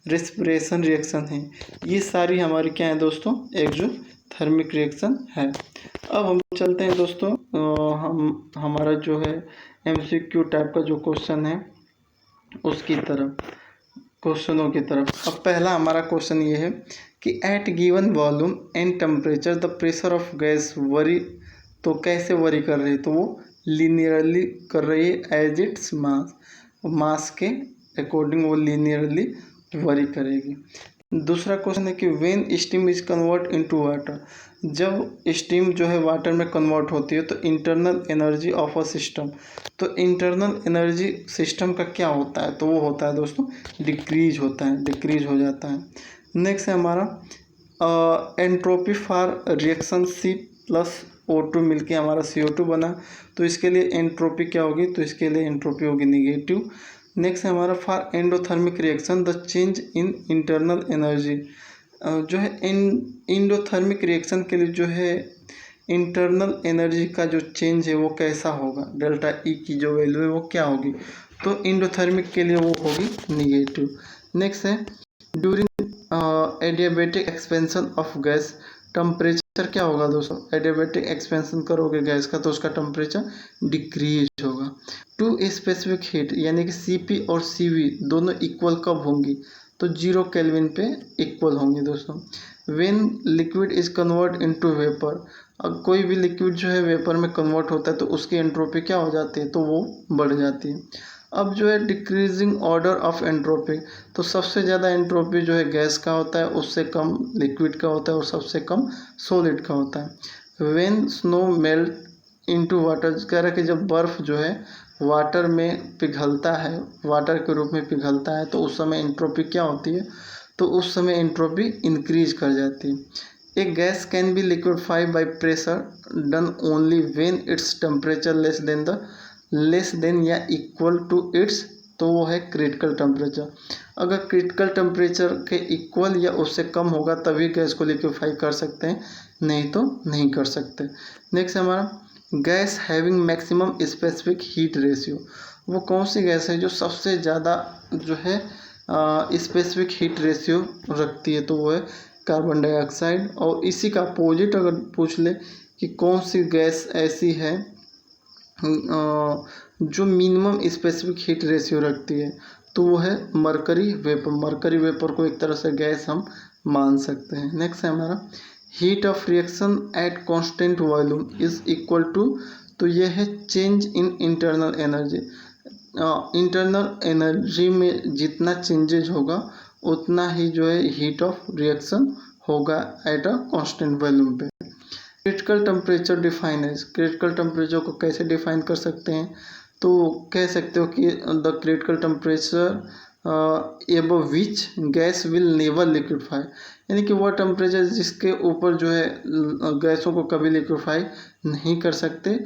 [SPEAKER 1] रेस्पिरेशन रिएक्शन हैं, ये सारी हमारी क्या है दोस्तों, थर्मिक रिएक्शन है। अब हम चलते हैं दोस्तों हमारा जो है MCQ टाइप का जो क्वेश्चन है उसकी तरफ, क्वेश्चनों की तरफ। अब पहला हमारा क्वेश्चन ये है कि at given volume and temperature the pressure of gas vary, तो कैसे वरी कर रही है, तो वो लीनियरली कर रही है एज इट्स मास के अकॉर्डिंग वो लीनियरली वरी करेगी। दूसरा क्वेश्चन है कि when steam is convert into water, जब स्टीम जो है वाटर में कन्वर्ट होती है तो internal energy of a system, तो इंटरनल एनर्जी सिस्टम का क्या होता है, तो वो होता है दोस्तों डिक्रीज होता है, डिक्रीज हो जाता है। नेक्स्ट है हमारा एंट्रोपी फॉर रिएक्शन C+O2 मिलके हमारा CO2 बना, तो इसके लिए एंट्रोपी क्या होगी, तो इसके लिए एंट्रोपी होगी निगेटिव। नेक्स्ट है हमारा for endothermic reaction the change in internal energy, जो है एंडोथर्मिक रिएक्शन के लिए जो है इंटरनल एनर्जी का जो चेंज है वो कैसा होगा, डेल्टा E की जो वैल्यू है वो क्या होगी, तो एंडोथर्मिक के लिए वो होगी निगेटिव। नेक्स्ट है during adiabatic expansion of gas temperature क्या होगा दोस्तों, एडियाबैटिक एक्सपेंशन करोगे गैस का तो उसका टेम्परेचर डिक्रीज होगा। टू स्पेसिफिक हीट यानी कि Cp और Cv दोनों इक्वल कब होंगी, तो 0 केल्विन पे इक्वल होंगी दोस्तों। When liquid is convert into vapour, अब कोई भी लिक्विड जो है वेपर में कन्वर्ट होता है तो उसकी एंट्रोपी क्या हो जाती है, तो वो बढ़ जाती है। अब जो है डिक्रीजिंग ऑर्डर ऑफ एंट्रोपी, तो सबसे ज़्यादा एंट्रोपी जो है गैस का होता है, उससे कम लिक्विड का होता है और सबसे कम सॉलिड का होता है। When snow melt into water, कह रहा है कि जब बर्फ़ जो है वाटर में पिघलता है, वाटर के रूप में पिघलता है, तो उस समय एंट्रोपी क्या होती है, तो उस समय एंट्रोपी इंक्रीज कर जाती है। एक gas can be liquefy by pressure done only when its temperature less than या इक्वल टू इट्स, तो वो है क्रिटिकल टेम्परेचर। अगर क्रिटिकल टेम्परेचर के इक्वल या उससे कम होगा तभी गैस को लिक्विफाई कर सकते हैं, नहीं तो नहीं कर सकते। नेक्स्ट हमारा gas having maximum specific heat ratio, वो कौन सी गैस है जो सबसे ज़्यादा जो है स्पेसिफिक हीट रेशियो रखती है, तो वो है कार्बन डाइऑक्साइड। और इसी का अपोजिट अगर पूछ ले कि कौन सी गैस ऐसी है जो मिनिमम स्पेसिफिक हीट रेशियो रखती है, तो वो है मरकरी वेपर। मरकरी वेपर को एक तरह से गैस हम मान सकते हैं। नेक्स्ट है हमारा heat of reaction at constant volume is equal to, तो ये है change in internal energy. Internal energy में जितना चेंजेज होगा उतना ही जो है हीट ऑफ रिएक्शन होगा एट अ कांस्टेंट वॉल्यूम पे। क्रिटिकल टेम्परेचर डिफाइन है, क्रिटिकल टेम्परेचर को कैसे डिफाइन कर सकते हैं, तो कह सकते हो कि the critical temperature above which gas will never liquefy, यानी कि वह टेम्परेचर जिसके ऊपर जो है गैसों को कभी लिक्विफाई नहीं कर सकते,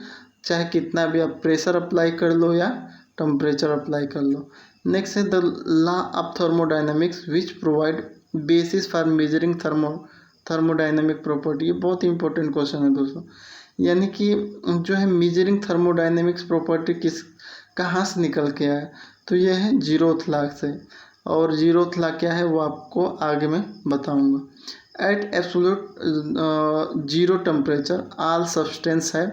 [SPEAKER 1] चाहे कितना भी आप प्रेशर अप्लाई कर लो या टेम्परेचर अप्लाई कर लो। नेक्स्ट है the law of thermodynamics which provide basis for measuring thermodynamic property, ये बहुत ही इंपॉर्टेंट क्वेश्चन है दोस्तों। यानी कि जो है मेजरिंग थर्मोडाइनमिक्स प्रॉपर्टी कहाँ से निकल के आया, तो ये है जीरोथ लॉ से, और जीरोथ लॉ क्या है वो आपको आगे मैं बताऊंगा। At absolute zero temperature all substance है,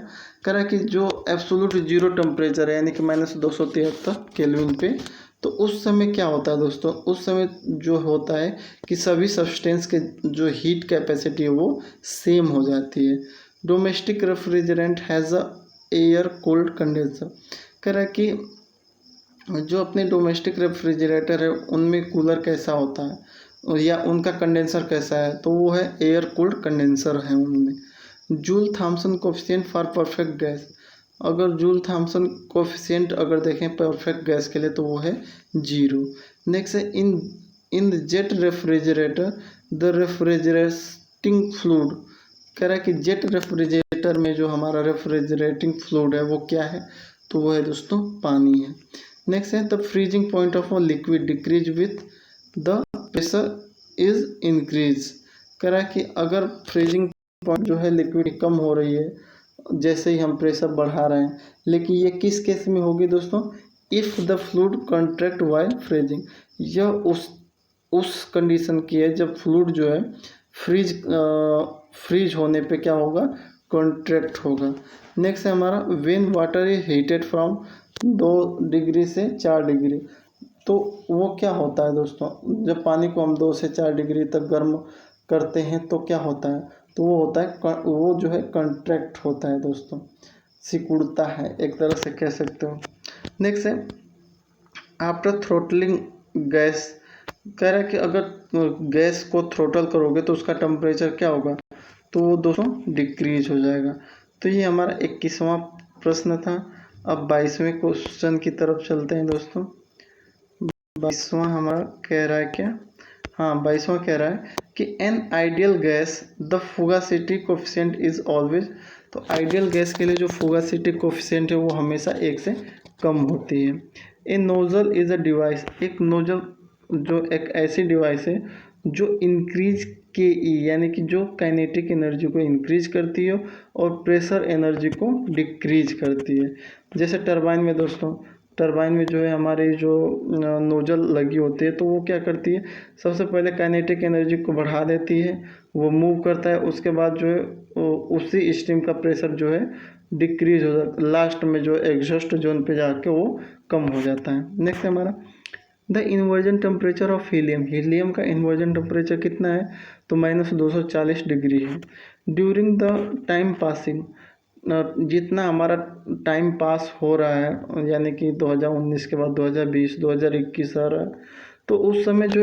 [SPEAKER 1] कह रहा है कि जो एब्सोल्यूट जीरो टेम्परेचर है यानी कि -273 केल्विन पे, तो उस समय क्या होता है दोस्तों, उस समय जो होता है कि सभी सब्सटेंस के जो हीट कैपेसिटी है वो सेम हो जाती है। Domestic refrigerant has a air cooled condenser, कह रहा है कि जो अपने डोमेस्टिक रेफ्रिजरेटर है उनमें कूलर कैसा होता है या उनका कंडेंसर कैसा है, तो वो है एयर कूल्ड कंडेंसर है उनमें। Joule Thompson coefficient for perfect gas, अगर जूल थॉम्सन कोफिशिएंट अगर देखें परफेक्ट गैस के लिए तो वो है 0। नेक्स्ट है in the jet refrigerator the refrigerating fluid, कह रहा है कि जेट रेफ्रिजरेटर में जो हमारा रेफ्रिजरेटिंग फ्लूइड है वो क्या है, तो वो है दोस्तों पानी है। नेक्स्ट है the freezing point of a liquid decrease with the pressure is increase, कह रहा है कि अगर फ्रीजिंग पॉइंट जो है लिक्विड कम हो रही है जैसे ही हम प्रेशर बढ़ा रहे हैं, लेकिन ये किस केस में होगी दोस्तों, if the fluid contract while freezing, यह उस कंडीशन की है जब फ्लूइड जो है फ्रीज होने पे क्या होगा, कॉन्ट्रैक्ट होगा। नेक्स्ट है हमारा when water is heated from 2 degree से 4 डिग्री। तो वो क्या होता है दोस्तों, जब पानी को हम 2 से 4 डिग्री तक गर्म करते हैं तो क्या होता है, तो वो होता है वो जो है कॉन्ट्रैक्ट होता है दोस्तों, सिकुड़ता है एक तरह से कह सकते हो। नेक्स्ट है आफ्टर थ्रोटलिंग गैस, कह रहा है कि अगर गैस को थ्रोटल करोगे तो उसका टेम्परेचर क्या होगा, तो वो दोस्तों डिक्रीज हो जाएगा। तो ये हमारा 21वां प्रश्न था। अब 22वें क्वेश्चन की तरफ चलते हैं दोस्तों। 22वां हमारा कह रहा है क्या, हाँ 22वां कह रहा है कि an ideal gas the fugacity coefficient is always. तो आइडियल गैस के लिए जो फुगासिटी कोफिशिएंट है वो हमेशा 1 से कम होती है। ए नोजल इज अ डिवाइस, एक नोजल जो एक ऐसी डिवाइस है जो इंक्रीज के ई यानी कि जो काइनेटिक एनर्जी को इंक्रीज करती है और प्रेशर एनर्जी को डिक्रीज करती है। जैसे टरबाइन में दोस्तों, टरबाइन में जो है हमारी जो नोजल लगी होती है तो वो क्या करती है, सबसे पहले काइनेटिक एनर्जी को बढ़ा देती है, वो मूव करता है, उसके बाद जो है उसी स्टीम का प्रेशर जो है डिक्रीज हो जाता है, लास्ट में जो एग्जॉस्ट जोन पे जाके वो कम हो जाता है। नेक्स्ट है हमारा the inversion temperature of helium, helium का इन्वर्जन टेम्परेचर कितना है, तो -240 डिग्री है। ड्यूरिंग द टाइम पासिंग, जितना हमारा टाइम पास हो रहा है यानी कि 2019 के बाद 2020 2021 आ रहा है, तो उस समय जो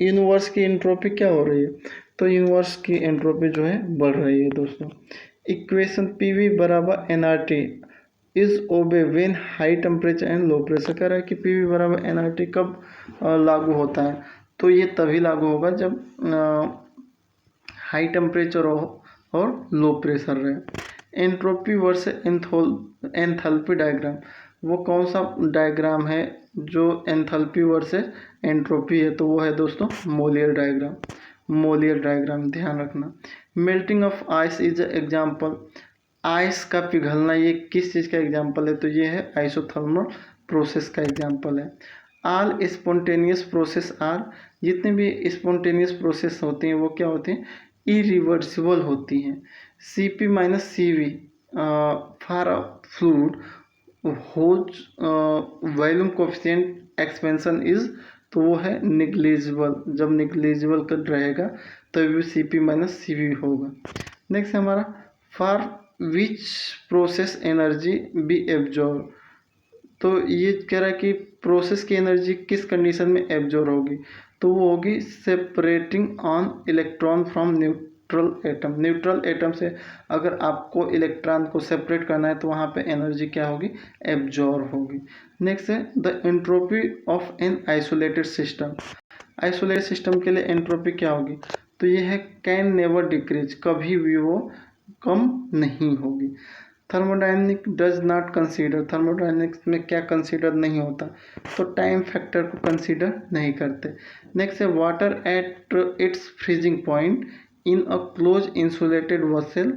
[SPEAKER 1] यूनिवर्स की एंट्रोपी क्या हो रही है, तो यूनिवर्स की एंट्रोपी जो है बढ़ रही है दोस्तों। इक्वेशन पीवी बराबर nRT is obey when high temperature and low pressure, कह रहा है कि पीवी बराबर एनआरटी कब लागू होता है, तो ये तभी लागू होगा जब हाई टेम्परेचर हो और लो प्रेशर रहे। एंट्रोपी वर्सेस एंथैल्पी डायग्राम, वो कौन सा डायग्राम है जो एंथैल्पी वर्सेस एंट्रोपी है, तो वो है दोस्तों मोलियर डायग्राम, मोलियर डायग्राम ध्यान रखना। Melting of ice is example, ice का पिघलना ये किस चीज़ का एग्जाम्पल है, तो ये है आइसोथर्मल प्रोसेस का एग्जाम्पल है। ऑल स्पॉन्टेनियस प्रोसेस आर, जितने भी स्पॉन्टेनियस प्रोसेस होती हैं वो क्या होती हैं, इरिवर्सिबल होती हैं। C P minus C V for a fluid whose volume coefficient expansion is, तो वो है निग्लिजिबल, जब निग्लिजिबल कर रहेगा तभी C P minus C V होगा। नेक्स्ट है हमारा for which process energy be absorb, तो ये कह रहा है कि प्रोसेस की एनर्जी किस कंडीशन में एब्जॉर्ब होगी, तो वो होगी separating on electron from neutral atom, neutral atom से अगर आपको इलेक्ट्रॉन को सेपरेट करना है तो वहाँ पे एनर्जी क्या होगी, एब्जॉर्ब होगी। नेक्स्ट है the entropy of an isolated system, isolated system के लिए एंट्रोपी क्या होगी, तो ये है कैन नेवर डिक्रीज, कभी भी वो कम नहीं होगी। Thermodynamic does not consider, thermodynamics में क्या कंसीडर नहीं होता, तो टाइम फैक्टर को कंसीडर नहीं करते। नेक्स्ट है water at its freezing point in a close insulated vessel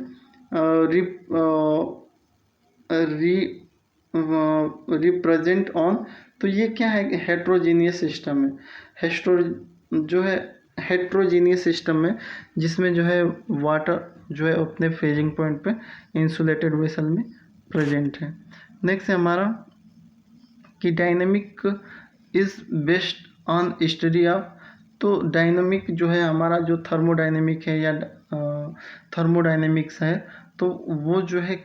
[SPEAKER 1] represent on, तो ये क्या है, हेट्रोजीनियस सिस्टम है, हेस्ट्रो जो है हेट्रोजीनियस सिस्टम में जिसमें जो है वाटर जो है अपने फ्रीजिंग पॉइंट पे इंसुलेटेड वेसल में प्रेजेंट है। नेक्स्ट है हमारा कि dynamic is based on study of, तो डायनेमिक जो है हमारा जो थर्मोडायनेमिक है या थर्मोडायनेमिक्स है, तो वो जो है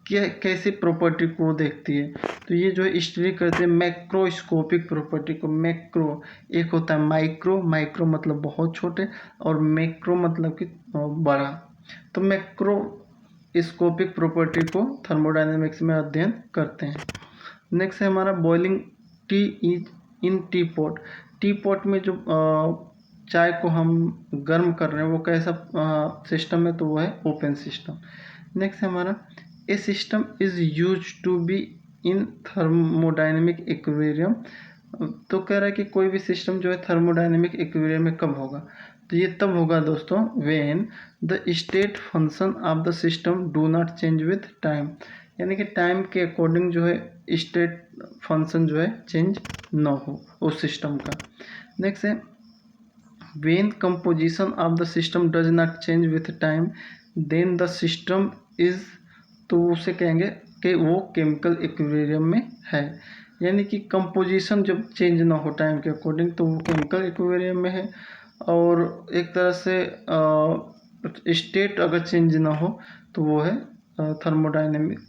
[SPEAKER 1] क्या कैसी प्रॉपर्टी को देखती है, तो ये जो है स्टडी करते हैं मैक्रोस्कोपिक प्रॉपर्टी को। मैक्रो एक होता है माइक्रो, माइक्रो मतलब बहुत छोटे और मैक्रो मतलब कि बड़ा, तो मैक्रो स्कोपिक प्रॉपर्टी को थर्मोडायनेमिक्स में अध्ययन करते हैं। नेक्स्ट है हमारा boiling T is in T pot, T pot में जो चाय को हम गर्म कर रहे हैं वो कैसा सिस्टम है, तो वो है ओपन सिस्टम। नेक्स्ट है हमारा a system is use to be in thermodynamic equilibrium, तो कह रहा है कि कोई भी सिस्टम जो है थर्मोडायनेमिक इक्विलिब्रियम में कब होगा, तो ये तब होगा दोस्तों when the state function of the system do not change with time, यानी कि टाइम के अकॉर्डिंग जो है स्टेट फंक्शन जो है चेंज ना हो उस सिस्टम का। नेक्स्ट है when composition of the system does not change with time then the system is, तो उसे कहेंगे कि वो केमिकल इक्विलिब्रियम में है। यानी कि कंपोजिशन जब चेंज ना हो टाइम के अकॉर्डिंग तो वो केमिकल इक्विलिब्रियम में है। और एक तरह से स्टेट अगर चेंज ना हो तो वो है थर्मोडाइनमिक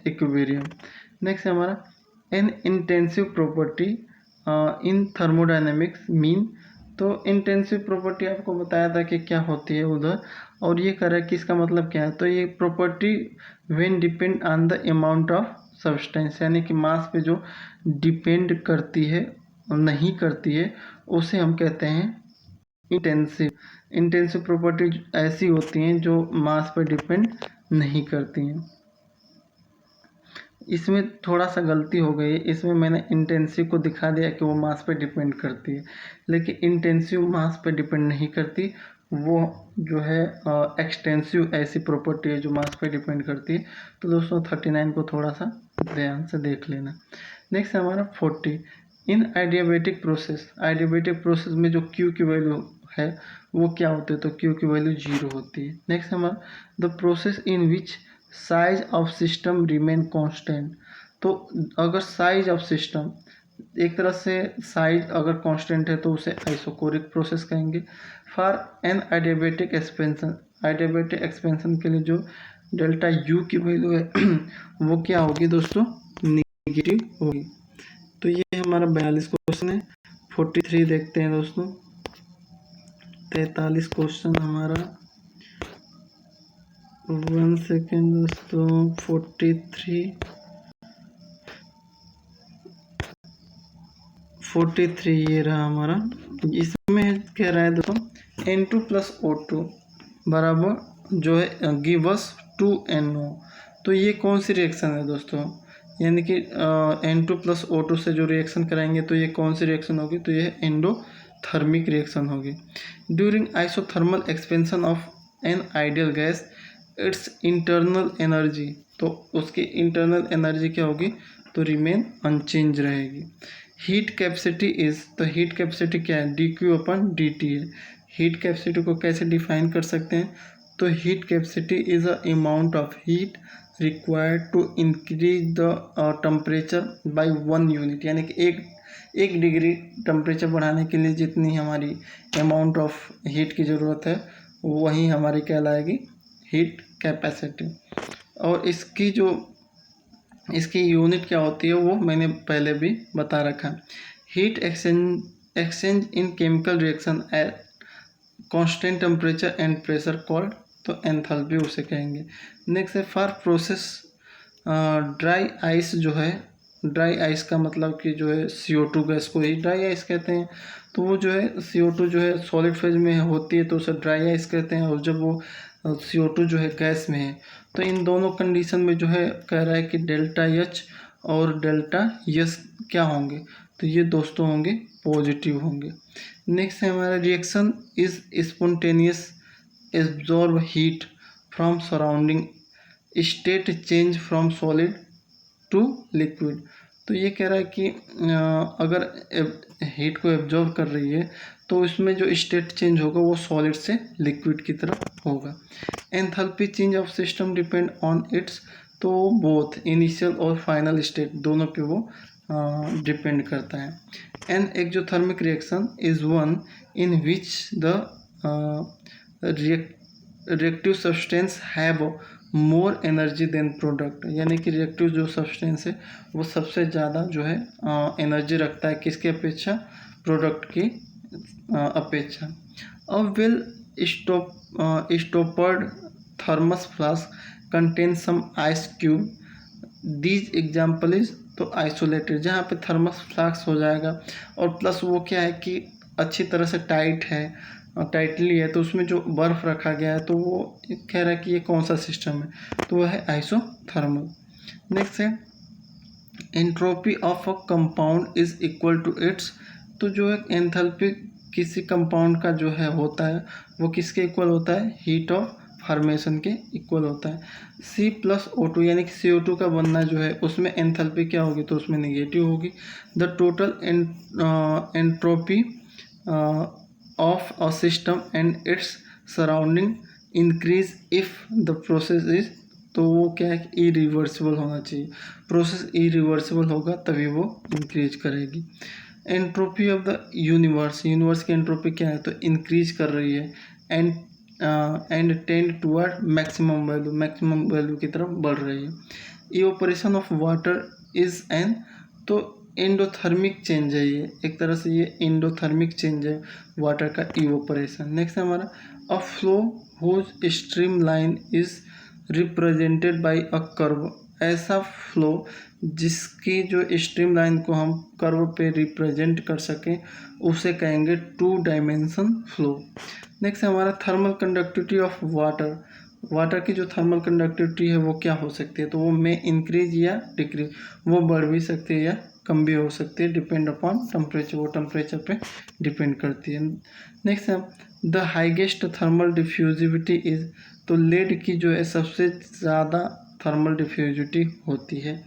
[SPEAKER 1] इक्विलिब्रियम। नेक्स्ट है हमारा N intensive property in thermodynamics mean. तो इंटेंसिव प्रॉपर्टी आपको बताया था कि क्या होती है उधर, और ये कह रहा है कि इसका मतलब क्या है। तो ये property when depend on the amount of substance, यानी कि मास पे जो डिपेंड करती है और नहीं करती है उसे हम कहते हैं इंटेंसिव। इंटेंसिव प्रॉपर्टी ऐसी होती हैं जो मास पर डिपेंड नहीं करती हैं। इसमें थोड़ा सा गलती हो गई है, इसमें मैंने इंटेंसिव को दिखा दिया कि वो मास पे डिपेंड करती है, लेकिन इंटेंसिव मास पे डिपेंड नहीं करती। वो जो है एक्सटेंसिव ऐसी प्रॉपर्टी है जो मास पे डिपेंड करती है। तो दोस्तों 39 को थोड़ा सा ध्यान से देख लेना। नेक्स्ट है हमारा 40 इन आइडियाबैटिक प्रोसेस। आइडियाबैटिक प्रोसेस में जो क्यू की वैल्यू है वो क्या होती है, तो क्यू की वैल्यू 0 होती है। नेक्स्ट है हमारा the process in which size of system remain constant. तो अगर साइज ऑफ सिस्टम, एक तरह से साइज अगर कांस्टेंट है तो उसे आइसोकोरिक प्रोसेस कहेंगे। For an adiabatic expansion, adiabatic expansion के लिए जो डेल्टा यू की वैल्यू है वो क्या होगी दोस्तों, नेगेटिव होगी। तो ये हमारा 42 क्वेश्चन है। 43 देखते हैं दोस्तों। 43 क्वेश्चन हमारा, 1 सेकेंड दोस्तों। 43 ये रहा हमारा। इसमें कह रहा है दोस्तों N2 प्लस O2 बराबर जो है गिव अस 2NO। तो ये कौन सी रिएक्शन है दोस्तों, यानी कि N2 प्लस O2 से जो रिएक्शन कराएंगे तो ये कौन सी रिएक्शन होगी, तो ये एंडोथर्मिक रिएक्शन होगी। During isothermal expansion of an ideal gas its internal energy, तो उसकी इंटरनल एनर्जी क्या होगी, तो रिमेन अनचेंज रहेगी। हीट कैपेसिटी इज, तो हीट कैपेसिटी क्या है, D Q upon D T है। हीट कैपेसिटी को कैसे डिफाइन कर सकते हैं, तो heat capacity is a amount of heat required to increase the temperature by 1 unit, यानी कि एक डिग्री टेम्परेचर बढ़ाने के लिए जितनी हमारी अमाउंट ऑफ हीट की ज़रूरत है वही हमारी कहलाएगी हीट कैपेसिटी। और इसकी यूनिट क्या होती है वो मैंने पहले भी बता रखा। Heat exchange in chemical reaction at constant temperature and pressure called, तो एंथैल्पी उसे कहेंगे। नेक्स्ट है फॉर प्रोसेस ड्राई आइस, जो है ड्राई आइस का मतलब कि जो है CO2 गैस को ही ड्राई आइस कहते हैं। तो वो जो है CO2 जो है सॉलिड फेज में होती है तो उसे ड्राई आइस कहते हैं, और जब वो CO2 जो है गैस में है तो इन दोनों कंडीशन में जो है कह रहा है कि डेल्टा H और डेल्टा S क्या होंगे, तो ये दोस्तों होंगे पॉजिटिव होंगे। नेक्स्ट है हमारा reaction is spontaneous absorb heat from surrounding state change from solid to liquid. तो ये कह रहा है कि अगर हीट को एब्जॉर्ब कर रही है तो इसमें जो स्टेट चेंज होगा वो सॉलिड से लिक्विड की तरफ होगा। Enthalpy change of system depend on its, तो बोथ इनिशियल और फाइनल स्टेट दोनों पे वो डिपेंड करता है। An exothermic reaction is one in which the reactive substance have more energy than product, यानी कि रिएक्टिव जो सब्सटेंस है वो सबसे ज़्यादा जो है एनर्जी रखता है किसकी अपेक्षा, प्रोडक्ट की अपेक्षा। A well stoppered thermos flask contain some ice cube, these example is, तो आइसोलेटेड, जहाँ पे थर्मस फ्लास्क हो जाएगा और प्लस वो क्या है कि अच्छी तरह से टाइट है, टाइटली है, तो उसमें जो बर्फ़ रखा गया है तो वो कह रहा है कि ये कौन सा सिस्टम है, तो वह है आइसोथर्मल। नेक्स्ट है entropy of a compound is equal to its, तो जो है एंथैल्पी किसी कंपाउंड का जो है होता है वो किसके इक्वल होता है, हीट ऑफ फॉर्मेशन के इक्वल होता है। C प्लस O2 यानी कि CO2 का बनना जो है उसमें एंथैल्पी क्या होगी, तो उसमें नेगेटिव होगी। The total entropy of a system and its surrounding increase if the process is, तो वो क्या है, इरिवर्सिबल होना चाहिए। प्रोसेस इरिवर्सिबल होगा तभी वो इंक्रीज करेगी। Entropy of the universe, universe की एंट्रोपी क्या है, तो इंक्रीज कर रही है। And tend toward maximum value, maximum value की तरफ बढ़ रही है। Evaporation of water is an, तो एंडोथर्मिक चेंज है ये, एक तरह से ये एंडोथर्मिक चेंज है वाटर का इवोपरेशन। नेक्स्ट है हमारा a flow whose stream line is represented by a curve, ऐसा फ्लो जिसकी जो स्ट्रीम लाइन को हम कर्व पे रिप्रेजेंट कर सकें उसे कहेंगे टू डायमेंशन फ्लो। नेक्स्ट है हमारा thermal conductivity of water, water की जो थर्मल कंडक्टिविटी है वो क्या हो सकती है, तो वो में इंक्रीज या डिक्रीज, वो बढ़ भी सकती है या कम भी हो सकती है, डिपेंड अपॉन टेम्परेचर, वो टेम्परेचर पे डिपेंड करती है। नेक्स्ट है द हाइगेस्ट थर्मल डिफ्यूजिविटी इज, तो लेड की जो है सबसे ज़्यादा थर्मल डिफ्यूजिविटी होती है।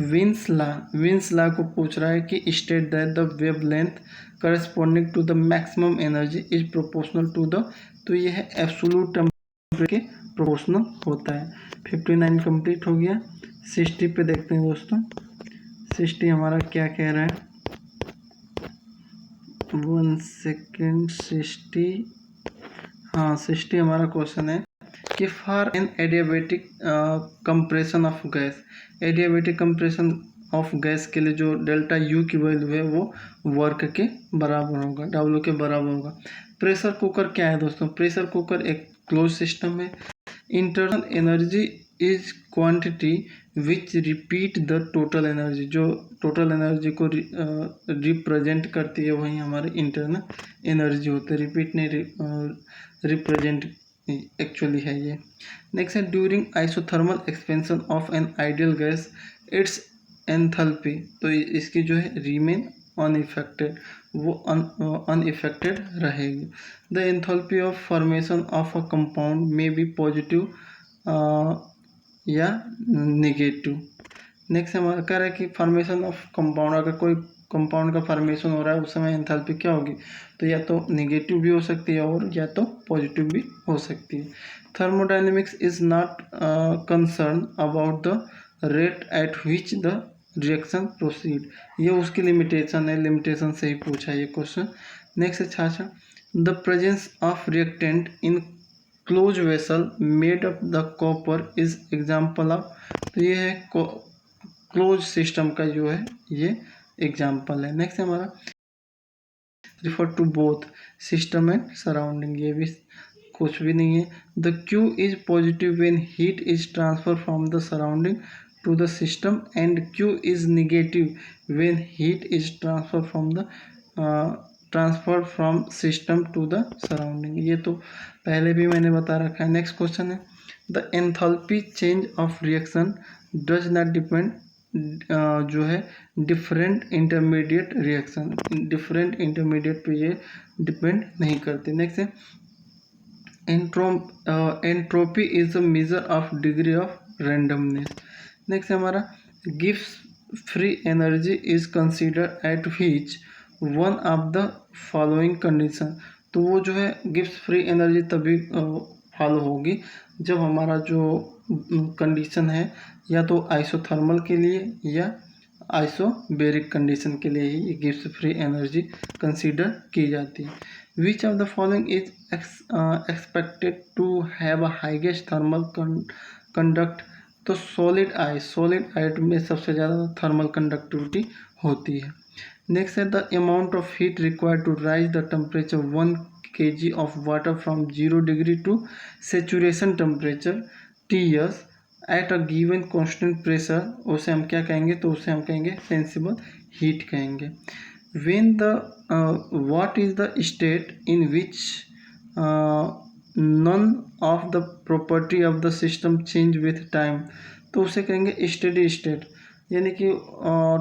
[SPEAKER 1] विंस ला, विंस ला को पूछ रहा है कि state that the wavelength corresponding to the maximum energy is proportional to the, तो ये है एब्सोल्यूट टेम्परेचर के प्रोपोर्शनल होता है। 59 कंप्लीट हो गया। 60 पे देखते हैं दोस्तों, 60 हमारा क्या कह रहा है, 1 सेकेंड, 60, हाँ 60 हमारा क्वेश्चन है कि for an adiabatic compression of gas, adiabatic compression of gas के लिए जो डेल्टा यू की वैल्यू है वो वर्क के बराबर होगा, डब्ल्यू के बराबर होगा। प्रेशर कुकर क्या है दोस्तों, प्रेशर कुकर एक क्लोज सिस्टम है। Internal energy is quantity which repeat the total energy, जो टोटल एनर्जी को रिप्रेजेंट करती है वही हमारी इंटरनल एनर्जी होती है, रिपीट नहीं, रिप्रेजेंट एक्चुअली है ये। नेक्स्ट है during isothermal expansion of an ideal gas it's enthalpy, तो इसकी जो है रीमेन अनइफेक्टेड, वो अनइफेक्टेड रहेगी। The enthalpy of formation of a compound may be positive या नेगेटिव। नेक्स्ट हमारा कह रहा है कि फॉर्मेशन ऑफ कंपाउंड, अगर कोई कंपाउंड का फॉर्मेशन हो रहा है उस समय एंथैल्पी क्या होगी, तो या तो नेगेटिव भी हो सकती है और या तो पॉजिटिव भी हो सकती है। Thermodynamics is not concern about the rate at which the reaction proceed, ये उसकी लिमिटेशन है, लिमिटेशन से ही पूछा है ये क्वेश्चन। नेक्स्ट है छाछा the presence of reactant in close vessel made of the copper is example of, तो ये है क्लोज सिस्टम का जो है ये एग्जाम्पल है। नेक्स्ट हमारा refer to both system and surrounding, ये भी कुछ भी नहीं है। The Q is positive when heat is transfer from the surrounding to the system and Q is negative when heat is transfer from system to the surrounding, ये तो पहले भी मैंने बता रखा है। नेक्स्ट क्वेश्चन है the enthalpy change of reaction does not depend, जो है different intermediate reaction, different intermediate पे ये डिपेंड नहीं करती। नेक्स्ट है entropy is a measure of degree of randomness. Next हमारा गिव्स free energy is consider at which one of the following condition, तो वो जो है गिव्स फ्री एनर्जी तभी फॉलो होगी जब हमारा जो कंडीशन है या तो आइसोथर्मल के लिए या आइसोबेरिक कंडीशन के लिए ही गिव्स फ्री एनर्जी कंसीडर की जाती है। Which of the following is expected to have a highest thermal conduct, तो सॉलिड आइस में सबसे ज़्यादा थर्मल कंडक्टिविटी होती है। नेक्स्ट है the amount of heat required to raise the temperature 1 kg of water from 0 degree to saturation temperature Ts at a given constant pressure, उसे हम क्या कहेंगे, तो उसे हम कहेंगे सेंसिबल हीट कहेंगे। When the what is the state in which none of the property of the system change with time, तो उसे कहेंगे स्टेडी स्टेट, यानी कि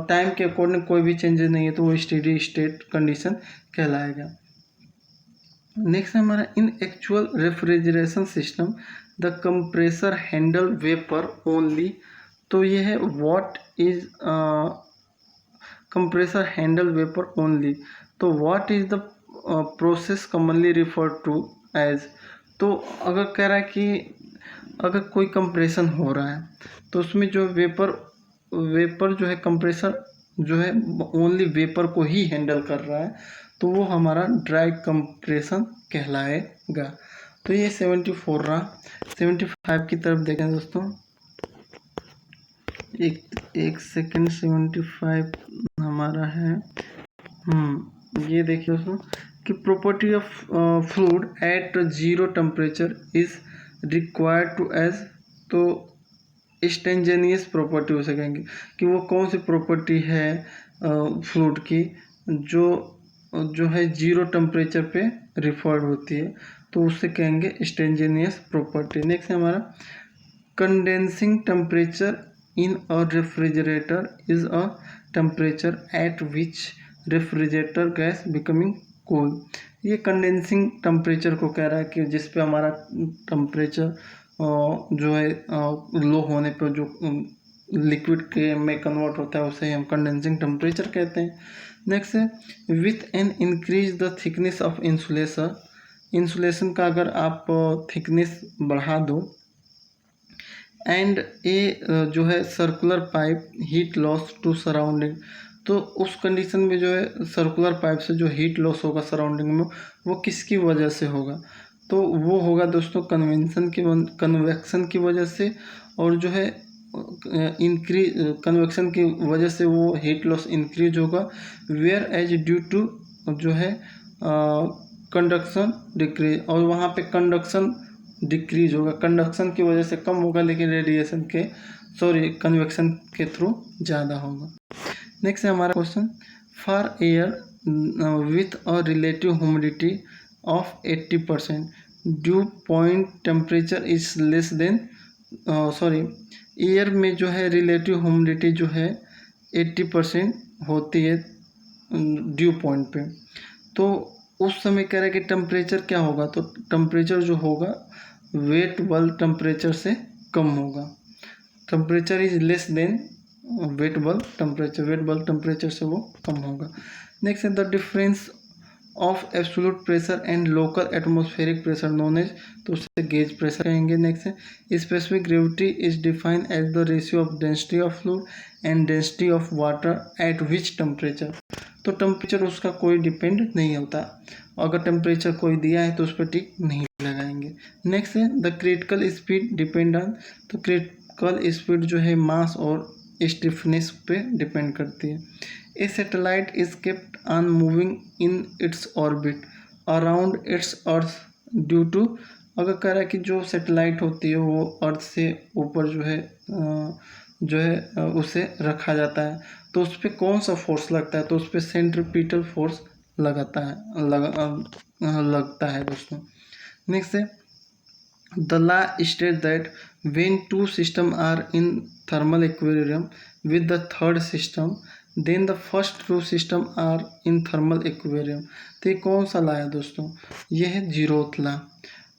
[SPEAKER 1] टाइम के अकॉर्डिंग कोई भी चेंजेस नहीं है तो वो स्टेडी स्टेट कंडीशन कहलाएगा। नेक्स्ट है हमारा in actual refrigeration system the compressor handle vapour only, तो ये है what is compressor handle vapour only, तो what is the process commonly refer to as, तो अगर कह रहा है कि अगर कोई कंप्रेशन हो रहा है तो उसमें जो वेपर जो है, कंप्रेसर जो है ओनली वेपर को ही हैंडल कर रहा है, तो वो हमारा ड्राई कंप्रेशन कहलाएगा। तो ये 74 रहा। 75 की तरफ देखें दोस्तों, एक सेकेंड। 75 हमारा है, ये देखिए दोस्तों कि property of fluid at 0 temperature is required to as, तो इंस्टेंटेनियस प्रॉपर्टी हो सकेंगे कि वो कौन सी प्रॉपर्टी है फ्लूइड की जो है 0 टेम्परेचर पे रिफर्ड होती है, तो उससे कहेंगे इंस्टेंटेनियस प्रॉपर्टी। नेक्स्ट है हमारा condensing temperature in a refrigerator is a temperature at which refrigerator gas becoming cool. ये कंडेंसिंग टेम्परेचर को कह रहा है कि जिस पे हमारा टेम्परेचर जो है लो होने पर जो लिक्विड के में कन्वर्ट होता है उसे हम कंडेंसिंग टेम्परेचर कहते हैं। नेक्स्ट है with an increase the thickness of insulation. Insulation का अगर आप थिकनेस बढ़ा दो एंड ए जो है circular pipe heat loss to surrounding, तो उस कंडीशन में जो है सर्कुलर पाइप से जो हीट लॉस होगा सराउंडिंग में वो किसकी वजह से होगा, तो वो होगा दोस्तों कन्वेक्शन की वजह से, और जो है कन्वेक्शन की वजह से वो हीट लॉस इंक्रीज होगा, वेयर एज ड्यू टू जो है कंडक्शन डिक्रीज, और वहाँ पे कंडक्शन डिक्रीज होगा, कंडक्शन की वजह से कम होगा लेकिन रेडिएशन के कन्वेक्शन के थ्रू ज़्यादा होगा। नेक्स्ट है हमारा question for air with a relative humidity of 80% due point temperature is less then, air में जो है रिलेटिव ह्यूमिडिटी जो है 80% होती है ड्यू पॉइंट पे, तो उस समय कह रहा है कि टेम्परेचर क्या होगा, तो टेम्परेचर जो होगा वेट बल्ब टेम्परेचर से कम होगा। Temperature is less than wet bulb temperature से वो कम होगा। नेक्स्ट है the difference of absolute pressure and local atmospheric pressure known as, तो उससे गेज प्रेशर कहेंगे। नेक्स्ट है specific gravity is defined as the ratio of density of fluid and density of water at which temperature, तो टेम्परेचर उसका कोई डिपेंड नहीं होता, अगर टेम्परेचर कोई दिया है तो उस पर टिक नहीं लगाएंगे। नेक्स्ट है the critical speed depend on, तो क्रिटिकल स्पीड जो है मास और स्टिफनेस पे डिपेंड करती है। A satellite is kept on moving in its orbit around its earth due to, अगर कह रहा है कि जो सैटेलाइट होती है वो अर्थ से ऊपर जो है उसे रखा जाता है, तो उस पर कौन सा फोर्स लगता है, तो उस पर सेंट्रीपिटल फोर्स लगता है दोस्तों। नेक्स्ट है the law state that when two system are in thermal equilibrium with the third system then the first two system are in thermal equilibrium, तो ये कौन सा लॉ है दोस्तों, ये है जीरोथ लॉ।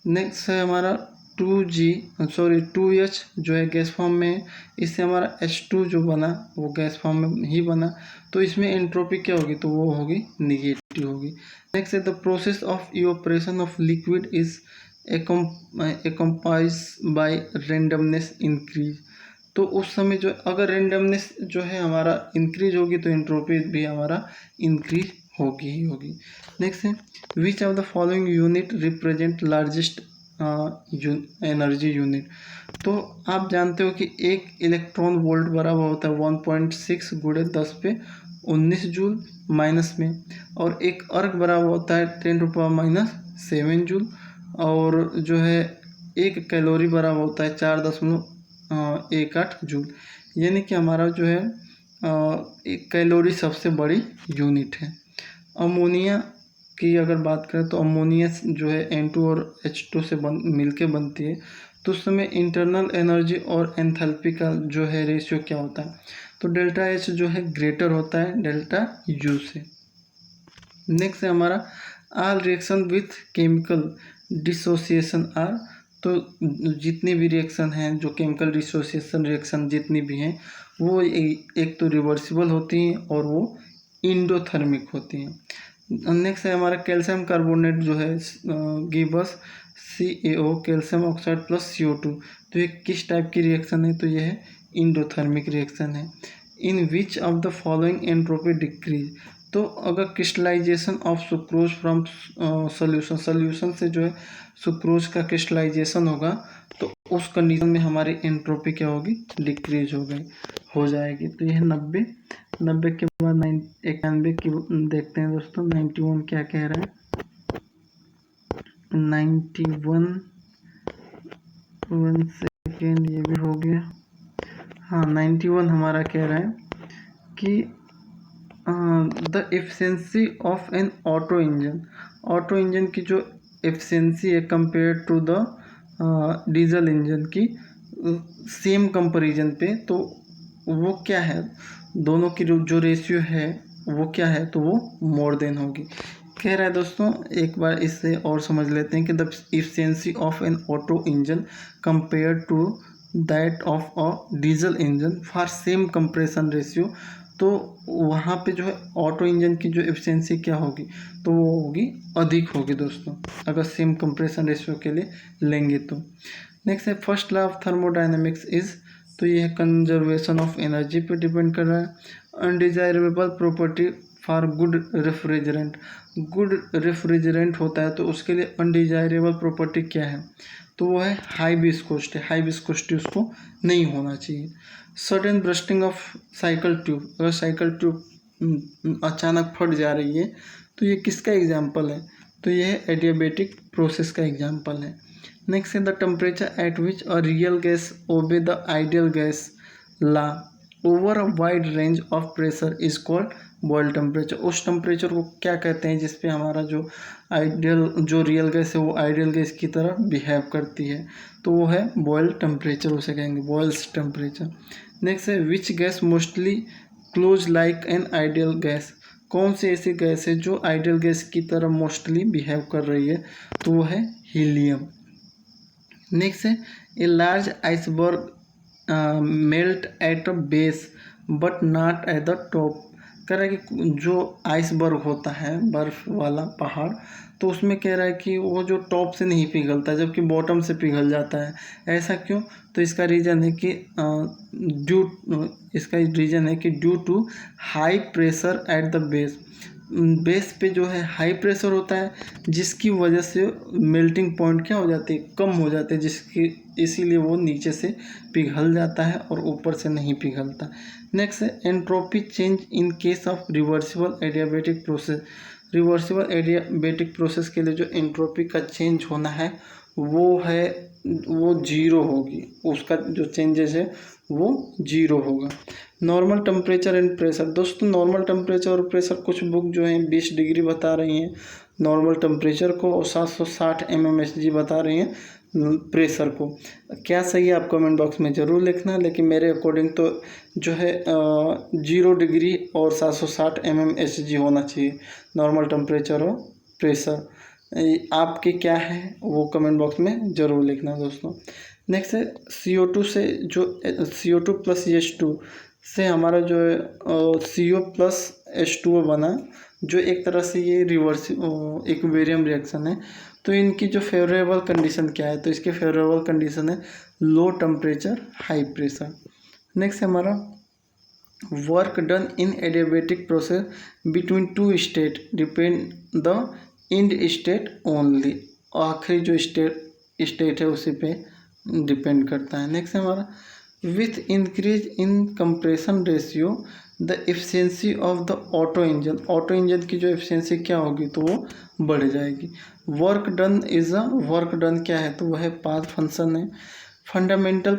[SPEAKER 1] नेक्स्ट है हमारा 2H जो है गैस फॉर्म में, इससे हमारा H2 जो बना वो गैस फॉर्म में ही बना, तो इसमें एंट्रोपी क्या होगी, तो वो होगी निगेटिव होगी। नेक्स्ट है the process of evaporation of liquid is accompanies by randomness increase, तो उस समय जो अगर रेंडमनेस जो है हमारा इंक्रीज होगी तो एंट्रोपी भी हमारा इंक्रीज होगी ही होगी। नेक्स्ट है which of the following unit represent largest energy unit, तो आप जानते हो कि एक इलेक्ट्रॉन वोल्ट बराबर होता है 1.6 गुणे 10 पे 19 जूल माइनस में, और एक अर्क बराबर होता है 10⁻⁻7 जूल, और जो है एक कैलोरी बराबर होता है 4.18 जूल, यानी कि हमारा जो है एक कैलोरी सबसे बड़ी यूनिट है। अमोनिया की अगर बात करें तो अमोनिया जो है N2 और H2 से मिलके बनती है, तो उस समय इंटरनल एनर्जी और एंथैल्पी का जो है रेशियो क्या होता है, तो डेल्टा H जो है ग्रेटर होता है डेल्टा U से। नेक्स्ट है हमारा all reaction with chemical dissociation are, तो जितनी भी रिएक्शन हैं जो केमिकल डिसोसिएशन रिएक्शन जितनी भी हैं वो एक तो रिवर्सिबल होती हैं और वो इंडोथर्मिक होती हैं। नेक्स्ट है हमारा कैल्शियम कार्बोनेट जो है give us CaO calcium oxide plus CO2। तो ये किस टाइप की रिएक्शन है? तो ये है इंडोथर्मिक रिएक्शन है। In which of the following entropy decrease. तो अगर crystallisation of sucrose from solution से जो है सुक्रोज का क्रिस्टलाइजेशन होगा तो उस कंडीशन में हमारी एंट्रोपी क्या होगी? डिक्रीज हो जाएगी। तो यह 90 के बाद 91 की देखते हैं दोस्तों। 91 क्या कह रहा है? 91 1 सेकेंड, ये भी हो गया। हाँ, 91 हमारा कह रहा है कि the efficiency of an auto engine की जो एफिशिएंसी है compare to the diesel engine की सेम कंपैरिजन पे, तो वो क्या है? दोनों की जो रेशियो है वो क्या है? तो वो मोर देन होगी। कह रहा है दोस्तों, एक बार इससे और समझ लेते हैं कि the efficiency of an auto engine compare to that of a diesel engine for same compression ratio. तो वहाँ पे जो है ऑटो इंजन की जो एफिशिएंसी क्या होगी? तो वो होगी अधिक होगी दोस्तों, अगर सेम कंप्रेशन रेशियो के लिए लेंगे तो। नेक्स्ट है first law of thermodynamics is. तो ये है कंजर्वेशन ऑफ एनर्जी पे डिपेंड कर रहा है। Undesirable property for good refrigerant. Good refrigerant होता है तो उसके लिए अनडिजायरेबल प्रॉपर्टी क्या है? तो वो है हाई विस्कोसिटी। हाई विस्कोसिटी उसको नहीं होना चाहिए। Sudden bursting of cycle tube. अगर साइकिल ट्यूब अचानक फट जा रही है तो ये किसका एग्जाम्पल है? तो ये है एडियाबेटिक प्रोसेस का एग्जाम्पल है। नेक्स्ट है the temperature at which a real gas obey the ideal gas law over a wide range of pressure is called Boyle temperature. उस टेम्परेचर को क्या कहते हैं जिसपे हमारा जो रियल गैस है वो आइडियल गैस की तरह बिहेव करती है? तो वो है बॉयल टेम्परेचर, उसे कहेंगे बॉयल्स टेम्परेचर। नेक्स्ट है which gas mostly close like an ideal gas. कौन सी ऐसी गैस है जो आइडियल गैस की तरह मोस्टली बिहेव कर रही है? तो वो है हीलियम। नेक्स्ट है a large iceberg melt at a base but not at the top. कह रहा है कि जो आइसबर्ग होता है बर्फ वाला पहाड़, तो उसमें कह रहा है कि वो जो टॉप से नहीं पिघलता जबकि बॉटम से पिघल जाता है। ऐसा क्यों? तो इसका रीज़न है कि due to high pressure at the base पे जो है हाई प्रेशर होता है जिसकी वजह से मेल्टिंग पॉइंट क्या हो जाती है? कम हो जाते हैं, इसीलिए वो नीचे से पिघल जाता है और ऊपर से नहीं पिघलता। नेक्स्ट है entropy change in case of reversible adiabatic process. Reversible adiabatic process के लिए जो एंट्रोपी का चेंज होना है वो जीरो होगी। उसका जो चेंजेस है वो जीरो होगा। Normal temperature and pressure. दोस्तों नॉर्मल टेम्परेचर और प्रेशर कुछ बुक जो है 20 डिग्री बता रही हैं नॉर्मल टेम्परेचर को और 760 mmHg बता रही हैं प्रेशर को। क्या सही है आप कमेंट बॉक्स में ज़रूर लिखना, लेकिन मेरे अकॉर्डिंग तो जो है 0 डिग्री और 760 mmHg होना चाहिए नॉर्मल टेम्परेचर और प्रेशर। आपके क्या है वो कमेंट बॉक्स में ज़रूर लिखना दोस्तों। नेक्स्ट है CO2 से जो CO2 प्लस H2 से हमारा जो है CO प्लस H2O बना, जो एक तरह से ये रिवर्स इक्विलिब्रियम रिएक्शन है। तो इनकी जो फेवरेबल कंडीशन क्या है? तो इसके फेवरेबल कंडीशन है low temperature high pressure. Next है हमारा work done in adiabatic process between two state depend the end state only. आखिरी जो स्टेट है उसी पे डिपेंड करता है। नेक्स्ट है हमारा with increase in compression ratio the efficiency of the auto engine की जो एफिशिएंसी क्या होगी? तो वो बढ़ जाएगी। वर्क डन क्या है? तो वह है पाथ फंक्शन है। Fundamental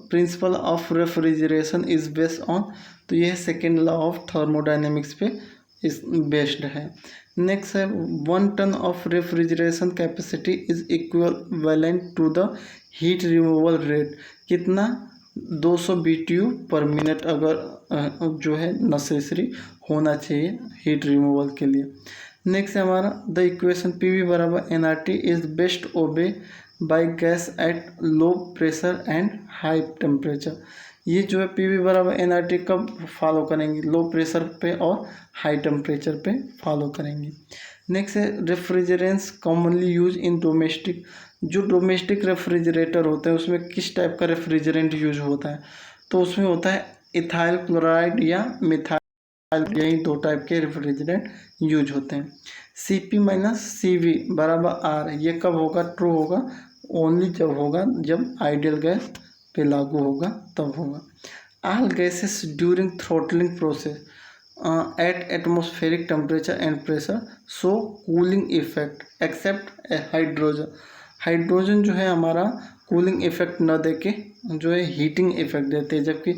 [SPEAKER 1] principle of refrigeration is based on. तो यह सेकेंड लॉ ऑफ थर्मोडायनेमिक्स पे इस बेस्ड है। नेक्स्ट है 1 ton of refrigeration capacity is equivalent to the heat removal rate. कितना? 200 BTU पर मिनट अगर जो है नेसेसरी होना चाहिए हीट रिमूवल के लिए। नेक्स्ट है हमारा द इक्वेशन PV बराबर nRT is best obey by gas at low pressure and high temperature. ये जो है पीवी बराबर एनआरटी कब फॉलो करेंगे, लो प्रेशर पे और हाई टेम्परेचर पे फॉलो करेंगे। नेक्स्ट है refrigerants commonly use in domestic. जो डोमेस्टिक रेफ्रिजरेटर होते हैं उसमें किस टाइप का रेफ्रिजरेंट यूज होता है, तो उसमें होता है इथाइल क्लोराइड या मिथाइल, यही दो टाइप के रेफ्रिजरेंट यूज होते हैं। Cp माइनस CV बराबर R, ये कब होगा, ट्रू होगा ओनली जब होगा जब आइडियल गैस पे लागू होगा तब होगा। All gases during throttling process at atmospheric temperature and pressure so cooling effect except hydrogen. Hydrogen जो है हमारा कूलिंग इफेक्ट न देके जो है हीटिंग इफेक्ट देते हैं, जबकि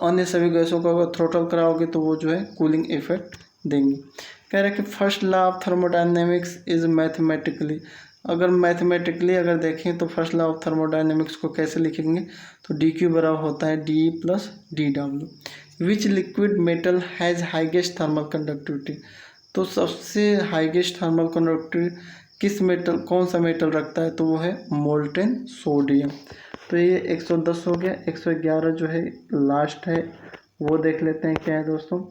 [SPEAKER 1] अन्य सभी गैसों को अगर थ्रोटल कराओगे तो वो जो है कूलिंग इफेक्ट देंगी। कह रहे हैं कि first law of thermodynamics is mathematically. अगर मैथमेटिकली अगर देखें तो फर्स्ट लॉ ऑफ थर्मोडायनेमिक्स को कैसे लिखेंगे, तो डी क्यू बराबर होता है D plus D W. Which liquid metal has highest thermal conductivity. तो सबसे हाइगेस्ट थर्मल कंडक्टिविटी किस मेटल, कौन सा मेटल रखता है, तो वो है मोल्टेन सोडियम। तो ये 110 हो गया। 111 जो है लास्ट है, वो देख लेते हैं क्या है दोस्तों।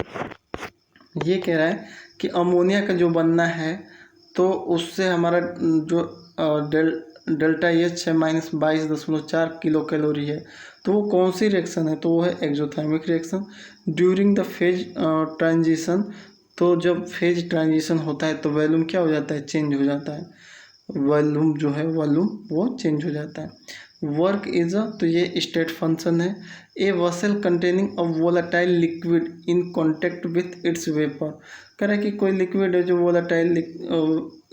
[SPEAKER 1] ये कह रहा है कि अमोनिया का जो बनना है तो उससे हमारा जो डेल्टा एच है -22.4 किलो कैलोरी है, तो वो कौन सी रिएक्शन है, तो वो है exothermic reaction. During the phase transition, तो जब फेज ट्रांजिशन होता है तो वॉल्यूम क्या हो जाता है, चेंज हो जाता है, वॉल्यूम जो है वॉल्यूम वो चेंज हो जाता है। वर्क इज तो ये स्टेट फंक्शन है। A vessel containing a volatile liquid in contact with its vapour. कह रहा है कि कोई लिक्विड है जो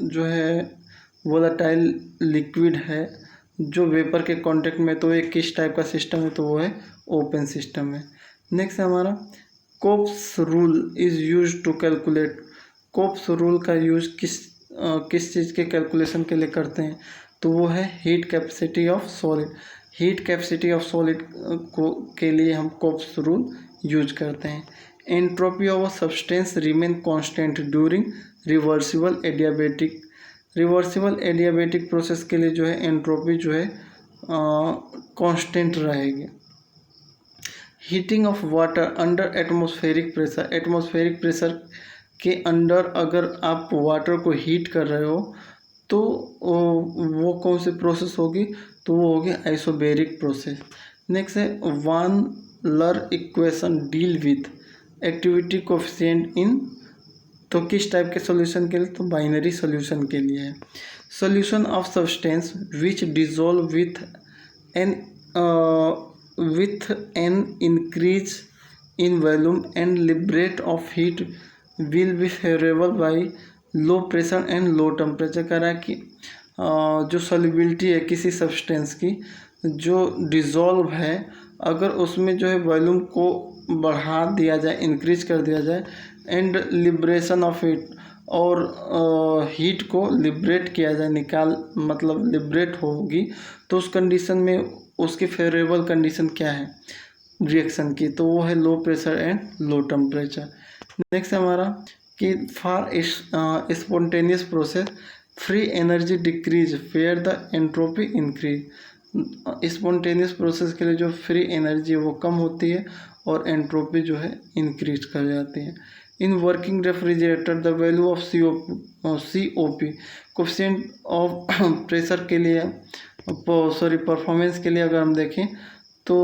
[SPEAKER 1] जो है वोलाटाइल लिक्विड है जो वेपर के कांटेक्ट में, तो ये किस टाइप का सिस्टम है, तो वो है ओपन सिस्टम है। नेक्स्ट है हमारा Kopp's rule is use to calculate. Kopp's rule का यूज किस चीज़ के कैलकुलेशन के लिए करते हैं, तो वो है heat capacity of solid. Heat capacity of solid को के लिए हम कोप्स रूल यूज करते हैं। Entropy of a substance remain constant during reversible adiabatic. Reversible adiabatic process के लिए जो है एंट्रोपी जो है कांस्टेंट रहेगी। Heating of water under atmospheric pressure. Atmospheric pressure के अंडर अगर आप वाटर को हीट कर रहे हो तो वो कौन सी प्रोसेस होगी, तो वो होगी आइसोबेरिक प्रोसेस। नेक्स्ट है Van Laar equation deal with activity coefficient in, तो किस टाइप के सॉल्यूशन के लिए, तो बाइनरी सॉल्यूशन के लिए है। Solution of substance which dissolve with an increase in volume and liberate of heat will be favourable by law pressure and low temperature. कह रहा है कि जो सॉल्युबिलिटी है किसी सब्सटेंस की जो डिज़ोल्व है, अगर उसमें जो है वॉल्यूम को बढ़ा दिया जाए, इंक्रीज कर दिया जाए, एंड लिब्रेशन ऑफ हीट, और हीट को लिबरेट किया जाए, मतलब लिबरेट होगी, तो उस कंडीशन में उसकी फेवरेबल कंडीशन क्या है रिएक्शन की, तो वो है low pressure and low temperature. Next हमारा कि for spontaneous process free energy decrease where the entropy increase. Spontaneous process के लिए जो फ्री एनर्जी है वो कम होती है और एंट्रोपी जो है इंक्रीज कर जाती है। In working refrigerator the value of COP coefficient of pressure के लिए परफॉर्मेंस के लिए अगर हम देखें तो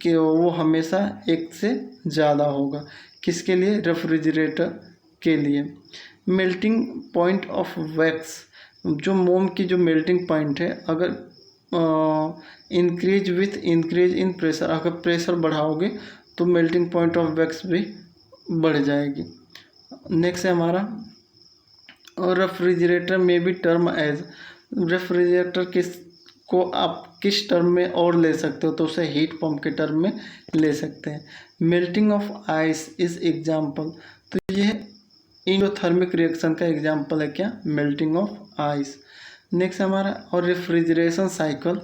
[SPEAKER 1] कि वो हमेशा 1 से ज़्यादा होगा। किसके लिए, रेफ्रिजरेटर के लिए। मेल्टिंग पॉइंट ऑफ वैक्स, जो मोम की जो मेल्टिंग पॉइंट है, अगर increase with increase in pressure, अगर प्रेशर बढ़ाओगे तो मेल्टिंग पॉइंट ऑफ वैक्स भी बढ़ जाएगी। नेक्स्ट है हमारा और रेफ्रिजरेटर में भी टर्म एज, रेफ्रिजरेटर को आप किस टर्म में और ले सकते हो, तो उसे हीट पंप के टर्म में ले सकते हैं। Melting of ice is example, तो ये इंडोथर्मिक रिएक्शन का एग्जाम्पल है क्या, मेल्टिंग ऑफ आइस। नेक्स्ट हमारा और refrigeration cycle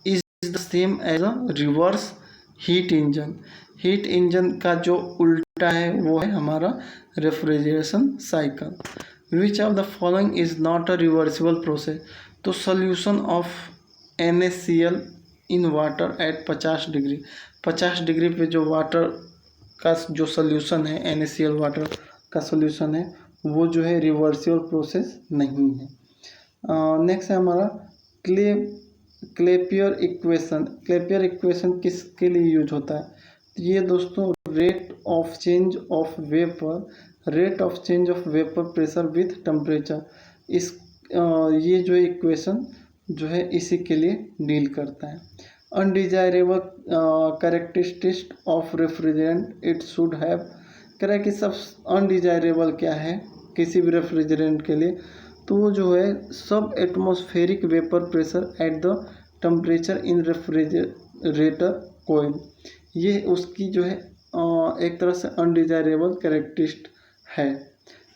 [SPEAKER 1] is the same as a reverse heat engine. Heat engine का जो उल्टा है वो है हमारा refrigeration cycle. Which of the following is not a reversible process, तो solution of NaCl in water at 50 degree. 50 degree पे जो वाटर का जो सोल्यूशन है, NaCl वाटर का सोल्यूशन है, वो जो है रिवर्सिबल प्रोसेस नहीं है। नेक्स्ट है हमारा क्लेपियर इक्वेशन। क्लेपियर इक्वेशन किसके लिए यूज होता है? तो ये दोस्तों rate of change of vapour pressure with temperature, इस ये जो इक्वेशन जो है इसी के लिए डील करता है। Undesirable characteristic of refrigerant it should have, कह रहा है कि सब अनडिजायरेबल क्या है किसी भी रेफ्रिजरेंट के लिए, तो वो जो है sub atmospheric vapour pressure at the temperature in refrigerator coil, ये उसकी जो है एक तरह से अनडिजायरेबल कैरेक्टरिस्टिक है।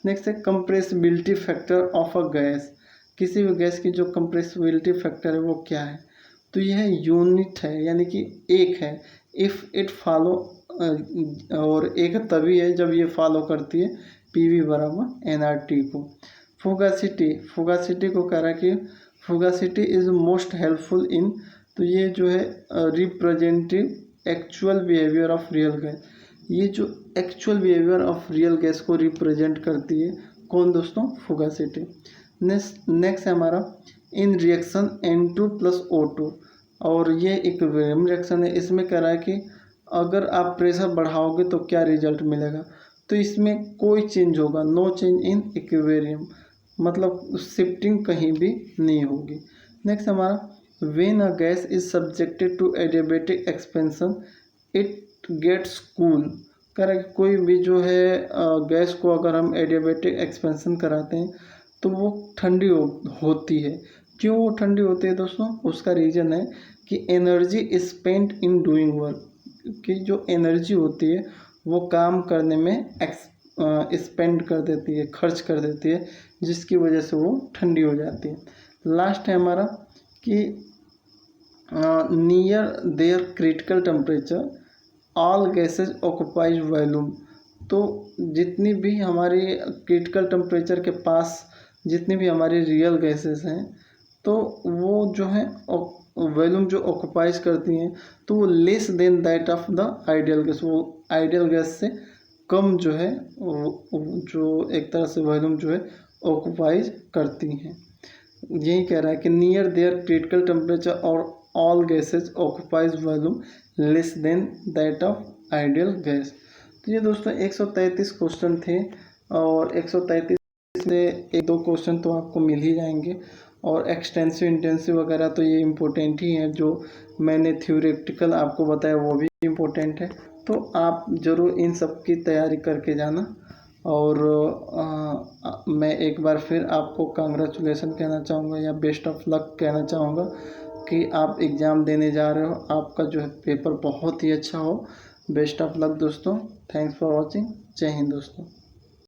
[SPEAKER 1] नेक्स्ट है compressibility factor of a gas. किसी भी गैस की जो कंप्रेसिबिलिटी फैक्टर है वो क्या है? तो यह यूनिट है, यानी कि एक है। इफ़ इट फॉलो, और एक तभी है जब ये फॉलो करती है PV बराबर nRT को। फुगासिटी को कह रहा है कि फुगासिटी इज़ मोस्ट हेल्पफुल इन, तो ये जो है representative actual behaviour of real gas, ये जो actual behaviour of real gas को रिप्रेजेंट करती है। कौन दोस्तों? फुगासिटी। नेक्स्ट है हमारा इन रिएक्शन N2 + O2, और ये इक्विलिब्रियम रिएक्शन है। इसमें कह रहा है कि अगर आप प्रेशर बढ़ाओगे तो क्या रिजल्ट मिलेगा? तो इसमें कोई चेंज होगा, नो चेंज इन इक्विलिब्रियम, मतलब शिफ्टिंग कहीं भी नहीं होगी। नेक्स्ट हमारा when a gas is subjected to adiabatic expansion it gets cool. कह रहा है कि कोई भी जो है गैस को अगर हम एडियाबैटिक एक्सपेंशन कराते हैं तो वो ठंडी होती है। क्यों वो ठंडी होती है दोस्तों? उसका रीज़न है कि energy spent in doing work, की जो एनर्जी होती है वो काम करने में स्पेंड कर देती है, खर्च कर देती है, जिसकी वजह से वो ठंडी हो जाती है। लास्ट है हमारा कि near their critical temperature all gases occupies volume, तो जितनी भी हमारी क्रिटिकल टेम्परेचर के पास जितनी भी हमारी रियल गैसेस हैं तो वो जो है वॉल्यूम जो ऑक्यूपाइज करती हैं तो वो less than that of the ideal gas, वो आइडियल गैस से कम जो है जो एक तरह से वॉल्यूम जो है ऑक्यूपाइज करती हैं। यही कह रहा है कि नियर देयर क्रिटिकल टेम्परेचर और all gases occupies volume less than that of ideal gas. तो ये दोस्तों 133 क्वेश्चन थे, और 133 में 1-2 क्वेश्चन तो आपको मिल ही जाएंगे, और एक्सटेंसिव इंटेंसिव वगैरह तो ये इम्पोर्टेंट ही है। जो मैंने थ्योरेटिकल आपको बताया वो भी इम्पोर्टेंट है, तो आप ज़रूर इन सब की तैयारी करके जाना। और मैं एक बार फिर आपको कांग्रेचुलेसन कहना चाहूँगा या बेस्ट ऑफ लक कहना चाहूँगा कि आप एग्ज़ाम देने जा रहे हो, आपका जो है पेपर बहुत ही अच्छा हो। बेस्ट ऑफ लक दोस्तों। Thanks for watching. जय हिंद दोस्तों।